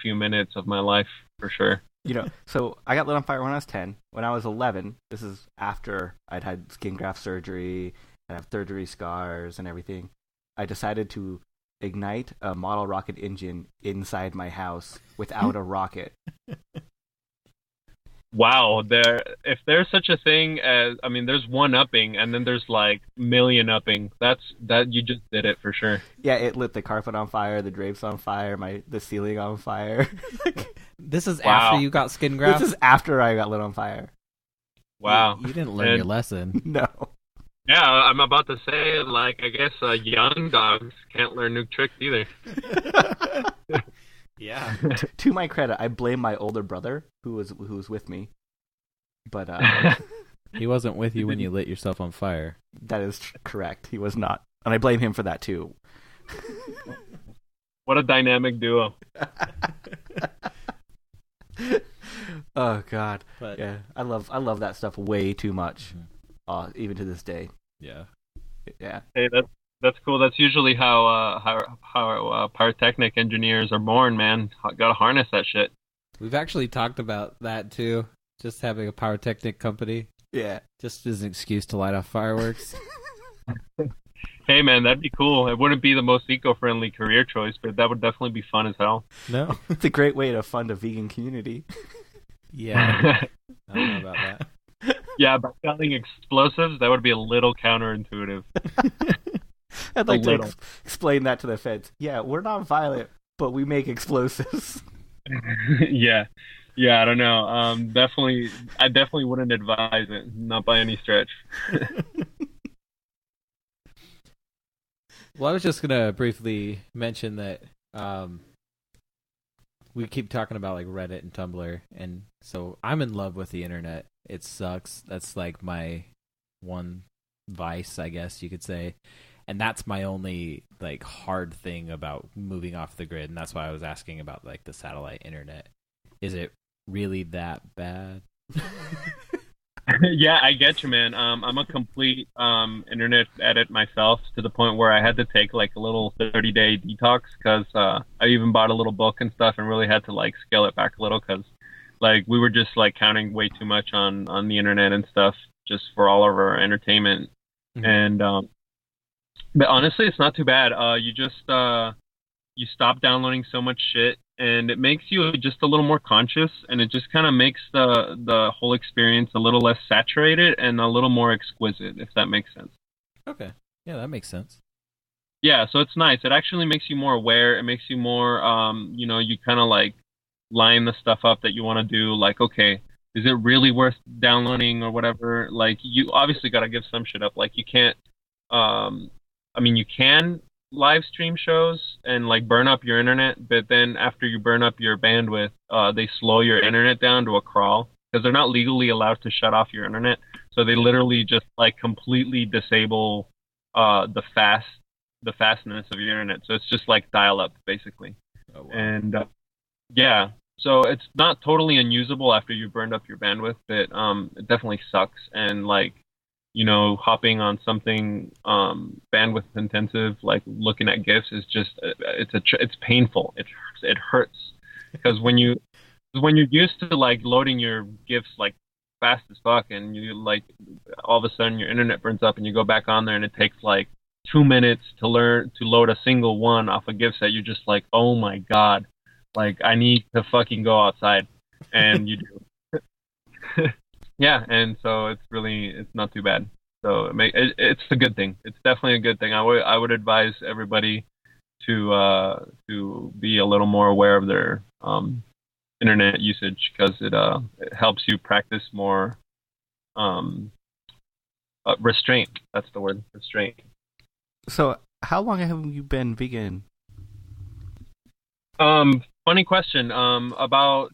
Speaker 4: few minutes of my life for sure.
Speaker 2: You know, so I got lit on fire when I was 10. When I was 11, this is after I'd had skin graft surgery, I have third-degree scars and everything, I decided to ignite a model rocket engine inside my house without a rocket.
Speaker 4: Wow, if there's such a thing as, I mean, there's one-upping, and then there's like million-upping. That you just did it for sure.
Speaker 2: Yeah, it lit the carpet on fire, the drapes on fire, the ceiling on fire.
Speaker 5: This is
Speaker 4: Wow.
Speaker 5: after you got skin graft?
Speaker 2: This is after I got lit on fire.
Speaker 4: Wow.
Speaker 5: You didn't learn your lesson.
Speaker 2: No.
Speaker 4: Yeah, I'm about to say, like, I guess young dogs can't learn new tricks either.
Speaker 5: Yeah.
Speaker 2: To my credit, I blame my older brother who was with me. But
Speaker 5: He wasn't with you when you lit yourself on fire.
Speaker 2: that is correct. He was not. And I blame him for that too.
Speaker 4: What a dynamic duo.
Speaker 2: Oh god.
Speaker 5: But
Speaker 2: Yeah, I love that stuff way too much. even to this day.
Speaker 5: Yeah.
Speaker 2: Yeah.
Speaker 4: Hey, that's cool. That's usually how pyrotechnic engineers are born, man. Got to harness that shit.
Speaker 5: We've actually talked about that too. Just having a pyrotechnic company,
Speaker 2: Yeah.
Speaker 5: just as an excuse to light off fireworks.
Speaker 4: Hey, man, that'd be cool. It wouldn't be the most eco-friendly career choice, but that would definitely be fun as hell.
Speaker 5: No.
Speaker 2: It's a great way to fund a vegan community.
Speaker 5: Yeah. I don't know about that.
Speaker 4: Yeah, by selling explosives, that would be a little counterintuitive.
Speaker 2: I'd like
Speaker 4: A
Speaker 2: to
Speaker 4: little.
Speaker 2: explain that to the feds. Yeah, we're not violent, but we make explosives.
Speaker 4: Yeah, I don't know. I definitely wouldn't advise it, not by any stretch.
Speaker 5: Well, I was just gonna briefly mention that we keep talking about like Reddit and Tumblr, and so I'm in love with the internet. It sucks. That's like my one vice, I guess you could say. And that's my only like hard thing about moving off the grid, and that's why I was asking about like the satellite internet. Is it really that bad?
Speaker 4: Yeah, I get you, man. I'm a complete internet addict myself, to the point where I had to take like a little 30-day detox, because I even bought a little book and stuff, and really had to like scale it back a little, because like we were just like counting way too much on the internet and stuff, just for all of our entertainment.
Speaker 5: Mhm.
Speaker 4: And but honestly, it's not too bad. You just you stop downloading so much shit, and it makes you just a little more conscious, and it just kind of makes the whole experience a little less saturated and a little more exquisite, if that makes sense.
Speaker 5: Okay. Yeah, that makes sense.
Speaker 4: Yeah, so it's nice. It actually makes you more aware. It makes you more, you kind of like line the stuff up that you want to do. Like, okay, is it really worth downloading or whatever? Like, you obviously got to give some shit up. Like, you can't, you can live stream shows and like burn up your internet, but then after you burn up your bandwidth, they slow your internet down to a crawl, because they're not legally allowed to shut off your internet. So they literally just like completely disable the fastness of your internet. So it's just like dial up basically.
Speaker 5: Oh, wow.
Speaker 4: And yeah, so it's not totally unusable after you've burned up your bandwidth, but it definitely sucks. And like, hopping on something bandwidth intensive, like looking at GIFs, is just it's painful. It hurts, because when you're used to like loading your GIFs like fast as fuck, and you like all of a sudden your internet burns up and you go back on there and it takes like 2 minutes to load a single one off a GIF set, you're just like, oh my god, like I need to fucking go outside, and you do. Yeah, and so it's not too bad. So it's a good thing. It's definitely a good thing. I would advise everybody to be a little more aware of their internet usage, because it helps you practice more restraint. That's the word, restraint.
Speaker 2: So, how long have you been vegan?
Speaker 4: Funny question. About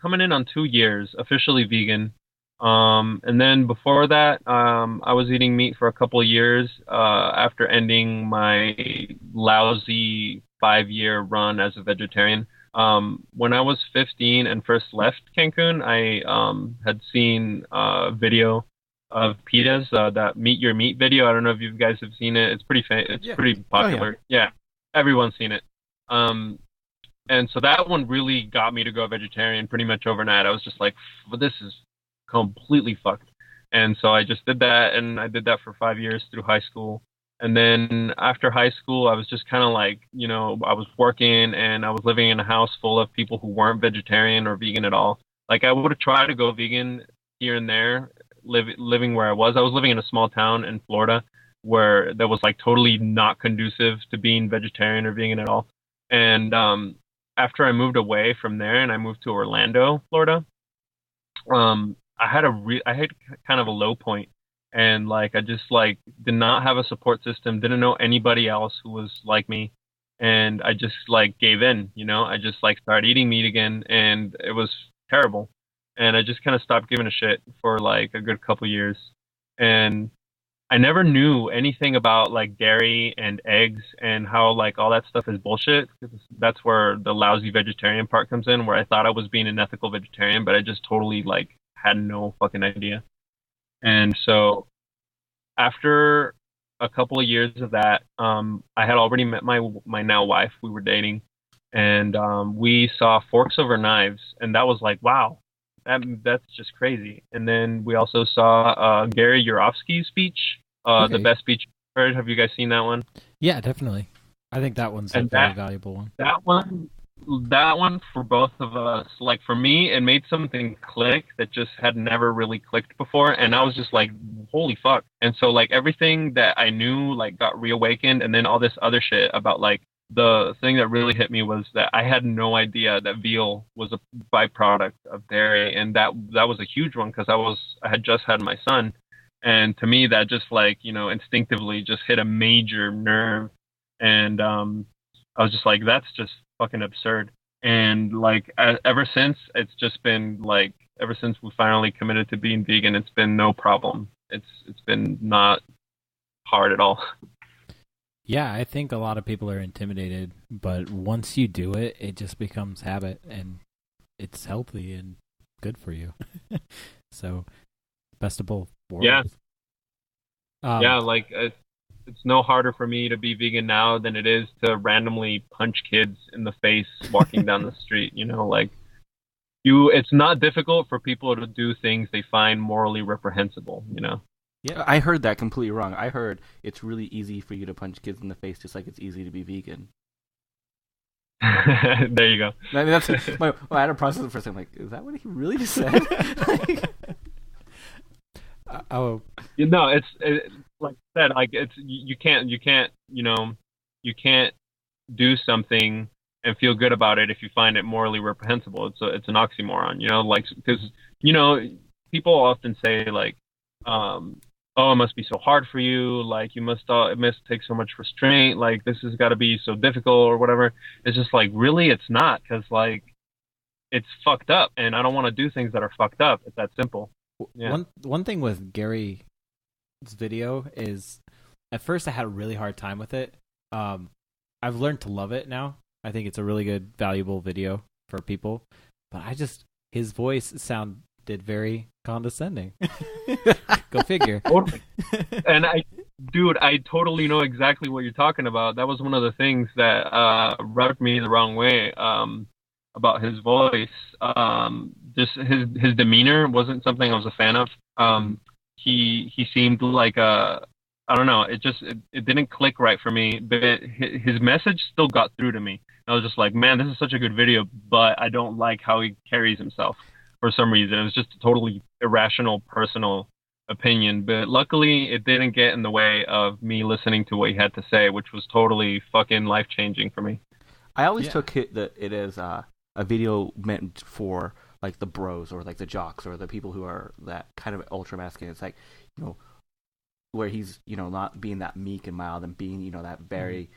Speaker 4: coming in on 2 years officially vegan. And then before that, I was eating meat for a couple of years after ending my lousy 5-year run as a vegetarian. When I was 15 and first left Cancun, I had seen a video of pitas, that Meet Your Meat video. I don't know if you guys have seen it. It's pretty pretty popular. Yeah, everyone's seen it. And so that one really got me to go vegetarian pretty much overnight. I was just like, well, this is completely fucked. And so I just did that, and I did that for 5 years through high school. And then after high school, I was just kind of like, I was working, and I was living in a house full of people who weren't vegetarian or vegan at all. Like, I would have tried to go vegan here and there, living where I was. I was living in a small town in Florida where that was like totally not conducive to being vegetarian or vegan at all. And after I moved away from there and I moved to Orlando, Florida, I had kind of a low point, and like I just like did not have a support system, didn't know anybody else who was like me, and I just like gave in. I just like started eating meat again, and it was terrible, and I just kind of stopped giving a shit for like a good couple years, and I never knew anything about like dairy and eggs and how like all that stuff is bullshit. That's where the lousy vegetarian part comes in, where I thought I was being an ethical vegetarian, but I just totally like had no fucking idea. And so after a couple of years of that, I had already met my now wife. We were dating, and we saw Forks Over Knives, and that was like, wow, that's just crazy. And then we also saw Gary Yourofsky's speech, the
Speaker 2: Okay.
Speaker 4: best speech I've heard. Have you guys seen that one?
Speaker 5: Yeah, definitely. I think that one's a
Speaker 4: And
Speaker 5: very valuable one.
Speaker 4: that one for both of us, like for me, it made something click that just had never really clicked before, and I was just like, holy fuck. And so like everything that I knew like got reawakened, and then all this other shit about like the thing that really hit me was that I had no idea that veal was a byproduct of dairy, and that was a huge one because I had just had my son, and to me that just like instinctively just hit a major nerve. And I was just like, that's just fucking absurd. And like ever since, it's just been like ever since we finally committed to being vegan, it's been no problem. It's been not hard at all.
Speaker 5: Yeah, I think a lot of people are intimidated, but once you do it, it just becomes habit, and it's healthy and good for you. So, best of both worlds.
Speaker 4: Yeah.
Speaker 5: Yeah.
Speaker 4: Like it's no harder for me to be vegan now than it is to randomly punch kids in the face walking down the street. Like it's not difficult for people to do things they find morally reprehensible.
Speaker 2: Yeah, I heard that completely wrong. I heard it's really easy for you to punch kids in the face, just like it's easy to be vegan.
Speaker 4: There you go.
Speaker 2: I mean, that's I had to process it for a second. Like, is that what he really just said?
Speaker 4: It's like I said, like it's you can't you can't do something and feel good about it if you find it morally reprehensible. It's an oxymoron, like because people often say like oh, it must be so hard for you, like it must take so much restraint, like this has got to be so difficult or whatever. It's just like, really, it's not, because like it's fucked up, and I don't want to do things that are fucked up. It's that simple. Yeah.
Speaker 5: One thing with Gary's video is, at first I had a really hard time with it. I've learned to love it now. I think it's a really good, valuable video for people. But his voice sounded very condescending. Go figure.
Speaker 4: Totally. And I totally know exactly what you're talking about. That was one of the things that rubbed me the wrong way about his voice. Just his demeanor wasn't something I was a fan of. He seemed like I don't know. It didn't click right for me. But his message still got through to me. I was just like, man, this is such a good video, but I don't like how he carries himself for some reason. It was just a totally irrational, personal opinion. But luckily, it didn't get in the way of me listening to what he had to say, which was totally fucking life changing for me.
Speaker 2: I always took it as a video meant for like the bros or like the jocks or the people who are that kind of ultra masculine. It's like, where he's, not being that meek and mild and being, that very,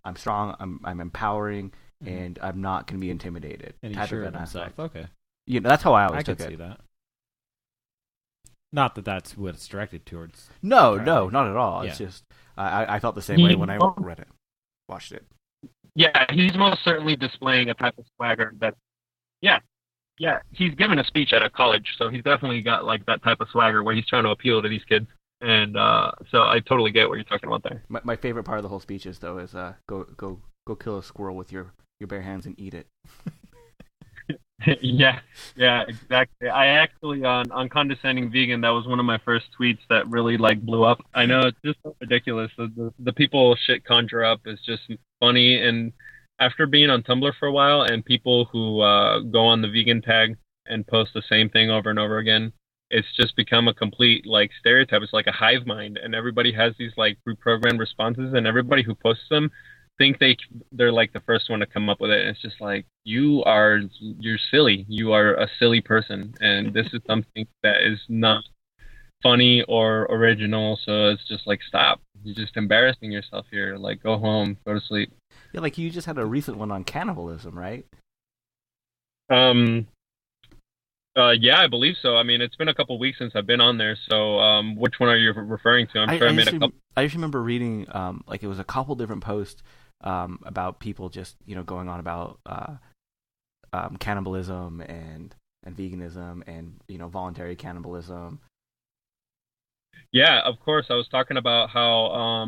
Speaker 2: I'm strong, I'm empowering, and I'm not going to be intimidated.
Speaker 5: And he's sure of himself. Okay.
Speaker 2: That's how I always
Speaker 5: I
Speaker 2: took
Speaker 5: can
Speaker 2: it.
Speaker 5: see that. Not that that's what it's directed towards.
Speaker 2: No, not at all. It's just I felt the same way when I read it, watched it.
Speaker 4: Yeah, he's most certainly displaying a type of swagger that, yeah, he's given a speech at a college, so he's definitely got like that type of swagger where he's trying to appeal to these kids. And so I totally get what you're talking about there.
Speaker 2: My favorite part of the whole speech is go kill a squirrel with your bare hands and eat it.
Speaker 4: yeah, exactly. I actually on condescending vegan, that was one of my first tweets that really like blew up. I know, it's just so ridiculous. The people shit conjure up is just funny. And after being on Tumblr for a while, and people who go on the vegan tag and post the same thing over and over again, it's just become a complete like stereotype. It's like a hive mind, and everybody has these like pre-programmed responses, and everybody who posts them think they're like the first one to come up with it. And it's just like, you're silly. You are a silly person, and this is something that is not funny or original. So it's just like, stop. You're just embarrassing yourself here. Like, go home, go to sleep.
Speaker 2: Yeah, like you just had a recent one on cannibalism, right?
Speaker 4: Yeah, I believe so. I mean, it's been a couple weeks since I've been on there. So, which one are you referring to? I'm sure I made a couple.
Speaker 2: I just remember reading, like it was a couple different posts about people just going on about cannibalism and veganism and voluntary cannibalism,
Speaker 4: Yeah, of course. I was talking about how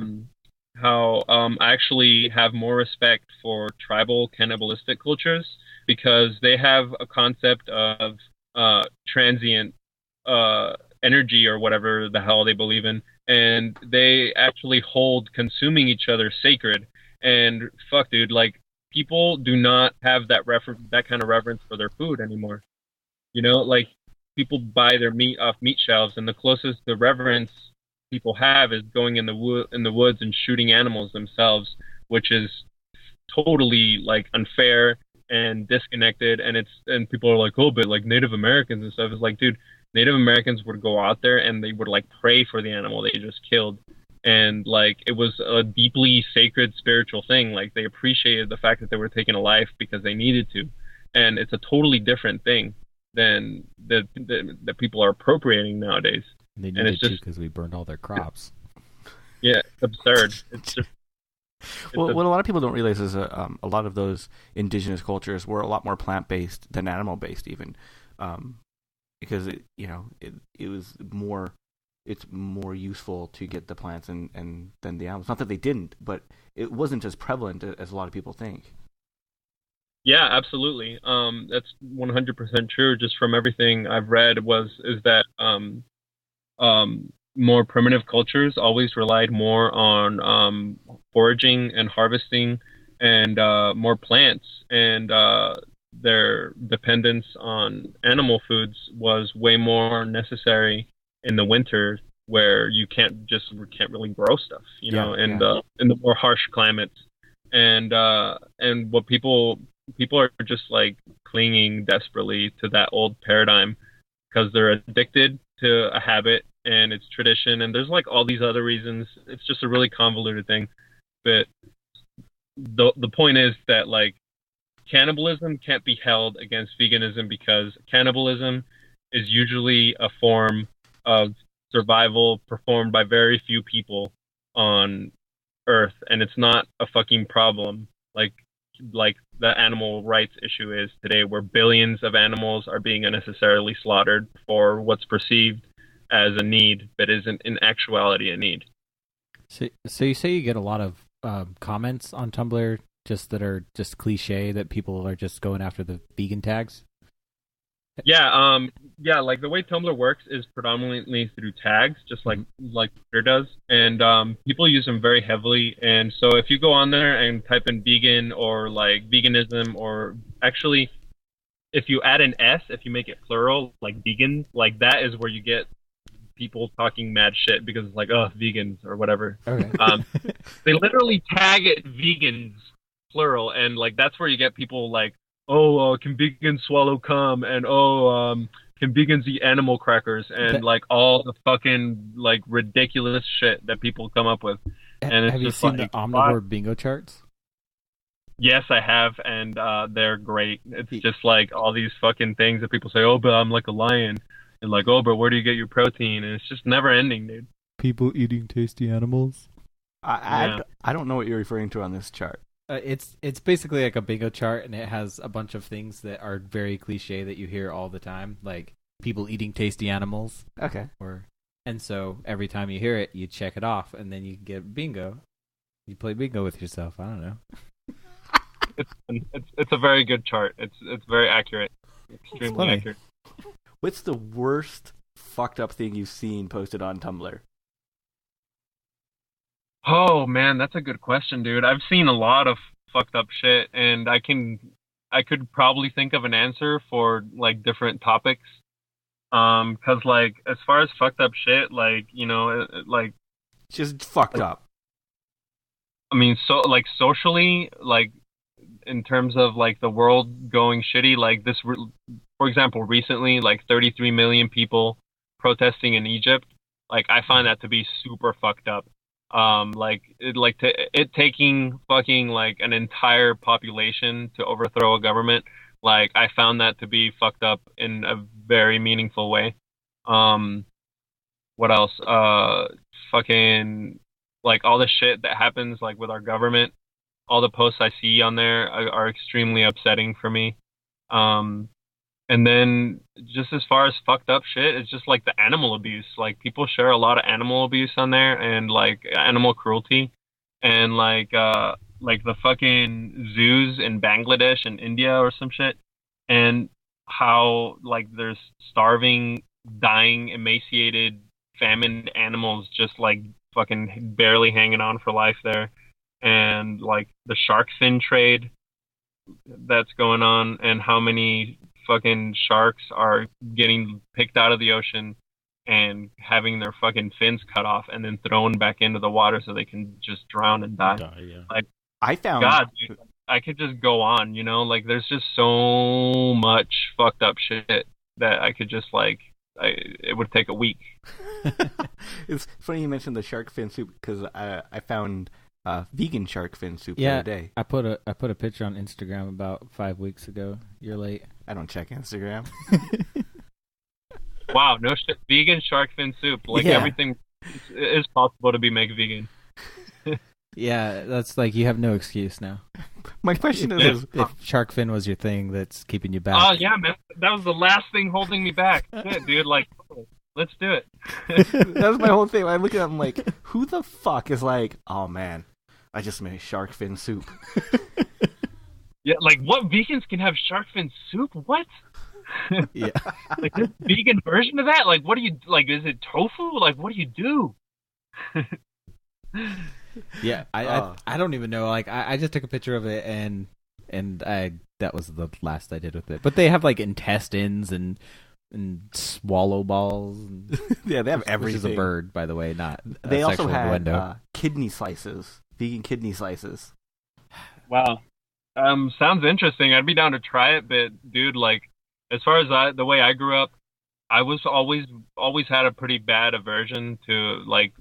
Speaker 4: I actually have more respect for tribal cannibalistic cultures because they have a concept of transient energy or whatever the hell they believe in, and they actually hold consuming each other sacred. And fuck, dude, like people do not have that kind of reverence for their food anymore. You know, like people buy their meat off meat shelves, and the closest the reverence people have is going in the woods and shooting animals themselves, which is totally like unfair and disconnected. And people are like, oh, but like Native Americans and stuff. It's like, dude, Native Americans would go out there and they would like pray for the animal they just killed. And like it was a deeply sacred spiritual thing. Like they appreciated the fact that they were taking a life because they needed to. And it's a totally different thing than that people are appropriating nowadays.
Speaker 5: They
Speaker 4: And
Speaker 5: needed
Speaker 4: it's
Speaker 5: to
Speaker 4: just,
Speaker 5: because we burned all their crops.
Speaker 4: yeah, it's absurd. It's just,
Speaker 2: Well,
Speaker 4: it's
Speaker 2: what a lot of people don't realize is a lot of those indigenous cultures were a lot more plant-based than animal-based, even, because it was more. It's more useful to get the plants and than the animals. Not that they didn't, but it wasn't as prevalent as a lot of people think.
Speaker 4: Yeah, absolutely. That's 100% true. Just from everything I've read, is that more primitive cultures always relied more on foraging and harvesting and more plants, and their dependence on animal foods was way more necessary in the winter, where you can't really grow stuff,
Speaker 2: Yeah,
Speaker 4: in
Speaker 2: yeah.
Speaker 4: the more harsh climates, and what people are just like clinging desperately to that old paradigm because they're addicted to a habit and it's tradition, and there's like all these other reasons. It's just a really convoluted thing. But the point is that like cannibalism can't be held against veganism because cannibalism is usually a form of survival performed by very few people on Earth, and it's not a fucking problem like the animal rights issue is today, where billions of animals are being unnecessarily slaughtered for what's perceived as a need, but isn't in actuality a need.
Speaker 5: So you say you get a lot of comments on Tumblr just that are just cliche that people are just going after the vegan tags?
Speaker 4: Yeah, like the way Tumblr works is predominantly through tags, just like Twitter does, and people use them very heavily. And so if you go on there and type in vegan or like veganism, or actually if you add an S, if you make it plural, like vegan, like that is where you get people talking mad shit because it's like, oh, vegans or whatever.
Speaker 5: Okay.
Speaker 4: They literally tag it vegans plural, and like that's where you get people like, oh, can vegans swallow cum, and can vegans eat animal crackers, and like all the fucking like ridiculous shit that people come up with. And it's
Speaker 5: Have you
Speaker 4: just
Speaker 5: seen
Speaker 4: like,
Speaker 5: the omnivore bingo charts?
Speaker 4: yes, I have, and they're great. It's just like all these fucking things that people say, oh, but I'm like a lion, and like, oh, but where do you get your protein? And it's just never ending, dude.
Speaker 5: People eating tasty animals.
Speaker 2: I don't know what you're referring to on this chart.
Speaker 5: It's basically like a bingo chart, and it has a bunch of things that are very cliche that you hear all the time, like people eating tasty animals.
Speaker 2: Okay.
Speaker 5: And so every time you hear it, you check it off, and then you get bingo. You play bingo with yourself. I don't know.
Speaker 4: It's a very good chart. It's very accurate, extremely accurate.
Speaker 2: What's the worst fucked up thing you've seen posted on Tumblr?
Speaker 4: Oh man, that's a good question, dude. I've seen a lot of fucked up shit, and I could probably think of an answer for like different topics. 'Cause like as far as fucked up shit, like like
Speaker 2: Just fucked up.
Speaker 4: I mean, so like socially, like in terms of like the world going shitty, like for example, recently, like 33 million people protesting in Egypt. Like I find that to be super fucked up. It taking fucking like an entire population to overthrow a government. Like I found that to be fucked up in a very meaningful way. Um, what else? Fucking like all the shit that happens like with our government. All the posts I see on there are extremely upsetting for me. Um, And then just as far as fucked up shit, it's just like the animal abuse. Like people share a lot of animal abuse on there and like animal cruelty and like the fucking zoos in Bangladesh and India or some shit and how like there's starving, dying, emaciated, famined animals just like fucking barely hanging on for life there. And like the shark fin trade that's going on and how many fucking sharks are getting picked out of the ocean and having their fucking fins cut off and then thrown back into the water so they can just drown and die.
Speaker 2: Yeah.
Speaker 4: Like
Speaker 2: I found
Speaker 4: God, dude, I could just go on, you know, like there's just so much fucked up shit that I could just like it would take a week.
Speaker 2: It's funny you mentioned the shark fin soup because I found vegan shark fin soup the
Speaker 5: Yeah,
Speaker 2: other day.
Speaker 5: I put a picture on Instagram about 5 weeks ago. You're late.
Speaker 2: I don't check Instagram.
Speaker 4: Wow, no shit, vegan shark fin soup. Like
Speaker 5: Yeah.
Speaker 4: everything is possible to be made vegan.
Speaker 5: Yeah, that's like you have no excuse now.
Speaker 2: My question is,
Speaker 5: If shark fin was your thing, that's keeping you back.
Speaker 4: Oh yeah, man, that was the last thing holding me back. Shit, dude, like, let's do it.
Speaker 2: that was my whole thing. I look at it, I'm like, who the fuck is like, oh man, I just made shark fin soup.
Speaker 4: Yeah, like what vegans can have shark fin soup? What?
Speaker 5: Yeah.
Speaker 4: Like this vegan version of that? Like, what do you like? Is it tofu? Like, what do you do?
Speaker 5: Yeah, I don't even know. Like I just took a picture of it and I that was the last I did with it. But they have like intestines and swallow balls. And,
Speaker 2: Yeah, they have
Speaker 5: which
Speaker 2: everything.
Speaker 5: is a bird, by the way, not. A
Speaker 2: They also
Speaker 5: sexual
Speaker 2: had
Speaker 5: innuendo.
Speaker 2: kidney slices, vegan kidney slices.
Speaker 4: Wow. Sounds interesting. I'd be down to try it, but dude, like, as far as the way I grew up, I was always had a pretty bad aversion to like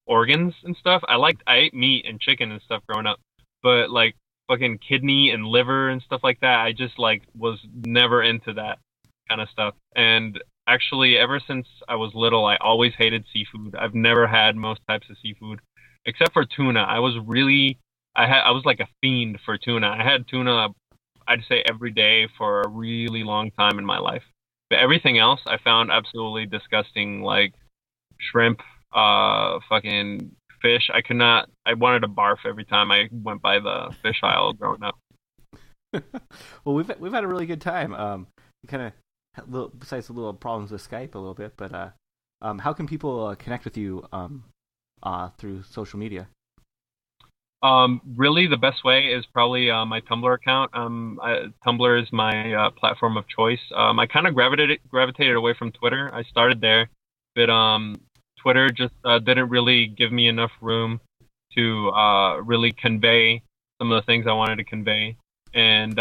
Speaker 4: organs and stuff. I ate meat and chicken and stuff growing up, but like fucking kidney and liver and stuff like that, I just like was never into that kind of stuff. And actually, ever since I was little, I always hated seafood. I've never had most types of seafood, except for tuna. I was like a fiend for tuna. I had tuna, I'd say every day for a really long time in my life. But everything else I found absolutely disgusting, like shrimp, fucking fish. I wanted to barf every time I went by the fish aisle growing up.
Speaker 2: Well, we've had a really good time. We kind of besides the little problems with Skype a little bit, but how can people connect with you through social media?
Speaker 4: Really, the best way is probably my Tumblr account. Tumblr is my platform of choice. I kind of gravitated away from Twitter. I started there, but Twitter just didn't really give me enough room to really convey some of the things I wanted to convey. And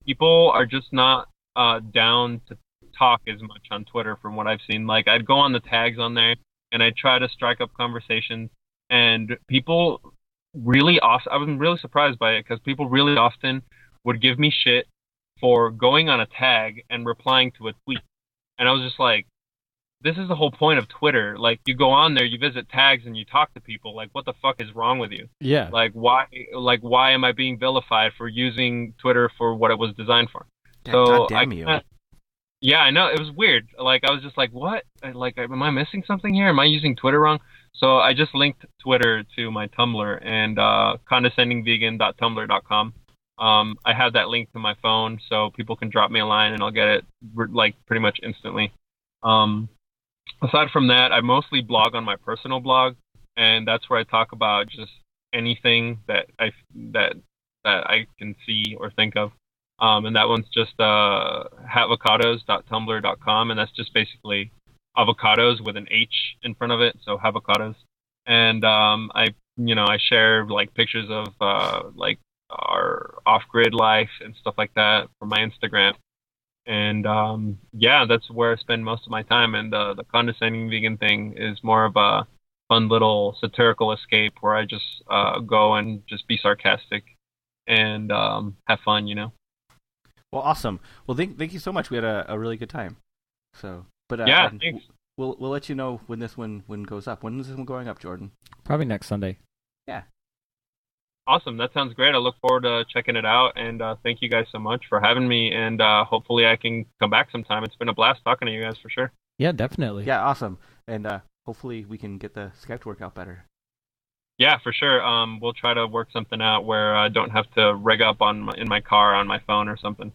Speaker 4: people are just not down to talk as much on Twitter from what I've seen. Like, I'd go on the tags on there, and I'd try to strike up conversations, and people really often, I was really surprised by it because people really often would give me shit for going on a tag and replying to a tweet. And I was just like, this is the whole point of Twitter. Like, you go on there, you visit tags, and you talk to people. Like, what the fuck is wrong with you?
Speaker 5: Yeah.
Speaker 4: Like, why am I being vilified for using Twitter for what it was designed for?
Speaker 2: God damn you.
Speaker 4: Yeah, I know. It was weird. Like, I was just like, what? Like, am I missing something here? Am I using Twitter wrong? So I just linked Twitter to my Tumblr and condescendingvegan.tumblr.com. I have that link to my phone, so people can drop me a line and I'll get it like pretty much instantly. Aside from that, I mostly blog on my personal blog, and that's where I talk about just anything that I can see or think of. And that one's just havocados.tumblr.com, and that's just basically avocados with an H in front of it, so havocados. And I share like pictures of like our off-grid life and stuff like that from my Instagram. And yeah, that's where I spend most of my time. And the condescending vegan thing is more of a fun little satirical escape where I just go and just be sarcastic and have fun, you know.
Speaker 2: Well, awesome. Well, thank you so much. We had a really good time. So, but
Speaker 4: yeah, thanks.
Speaker 2: We'll let you know when this one goes up. When is this one going up, Jordan?
Speaker 5: Probably next Sunday.
Speaker 2: Yeah.
Speaker 4: Awesome. That sounds great. I look forward to checking it out. And thank you guys so much for having me. And hopefully I can come back sometime. It's been a blast talking to you guys for sure.
Speaker 5: Yeah, definitely.
Speaker 2: Yeah, awesome. And hopefully we can get the Skype to work out better.
Speaker 4: Yeah, for sure. We'll try to work something out where I don't have to rig up in my car on my phone or something.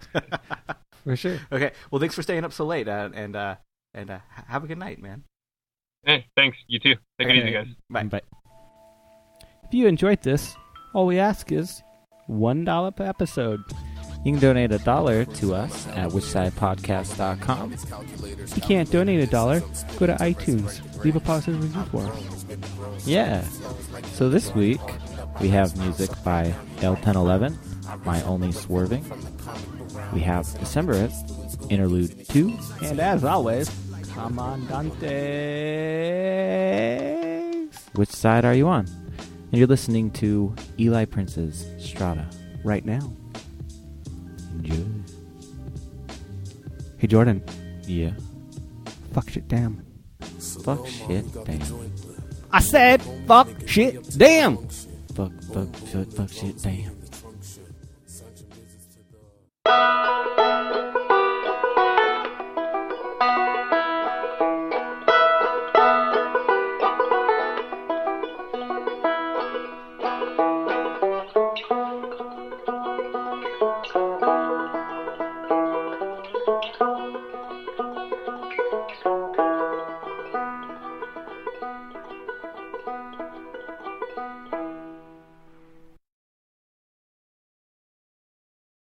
Speaker 5: For sure.
Speaker 2: Okay. Well, thanks for staying up so late. And have a good night, man.
Speaker 4: Hey, thanks. You too. Take it easy, guys.
Speaker 2: Bye.
Speaker 1: If you enjoyed this, all we ask is $1 per episode.
Speaker 5: You can donate $1 to us at whichsidepodcast.com.
Speaker 1: If you can't donate $1, go to iTunes. Leave a positive review for us.
Speaker 5: Yeah. So this week, we have music by L1011, My Only Swerving. We have Decemberist, Interlude 2.
Speaker 1: And as always, Commandante.
Speaker 5: Which side are you on? And you're listening to Eli Prince's Strata
Speaker 1: Right now.
Speaker 5: Enjoy.
Speaker 1: Hey, Jordan.
Speaker 5: Yeah.
Speaker 1: Fuck shit, damn.
Speaker 5: Fuck shit, damn.
Speaker 1: I said, fuck shit, damn.
Speaker 5: Fuck shit, damn.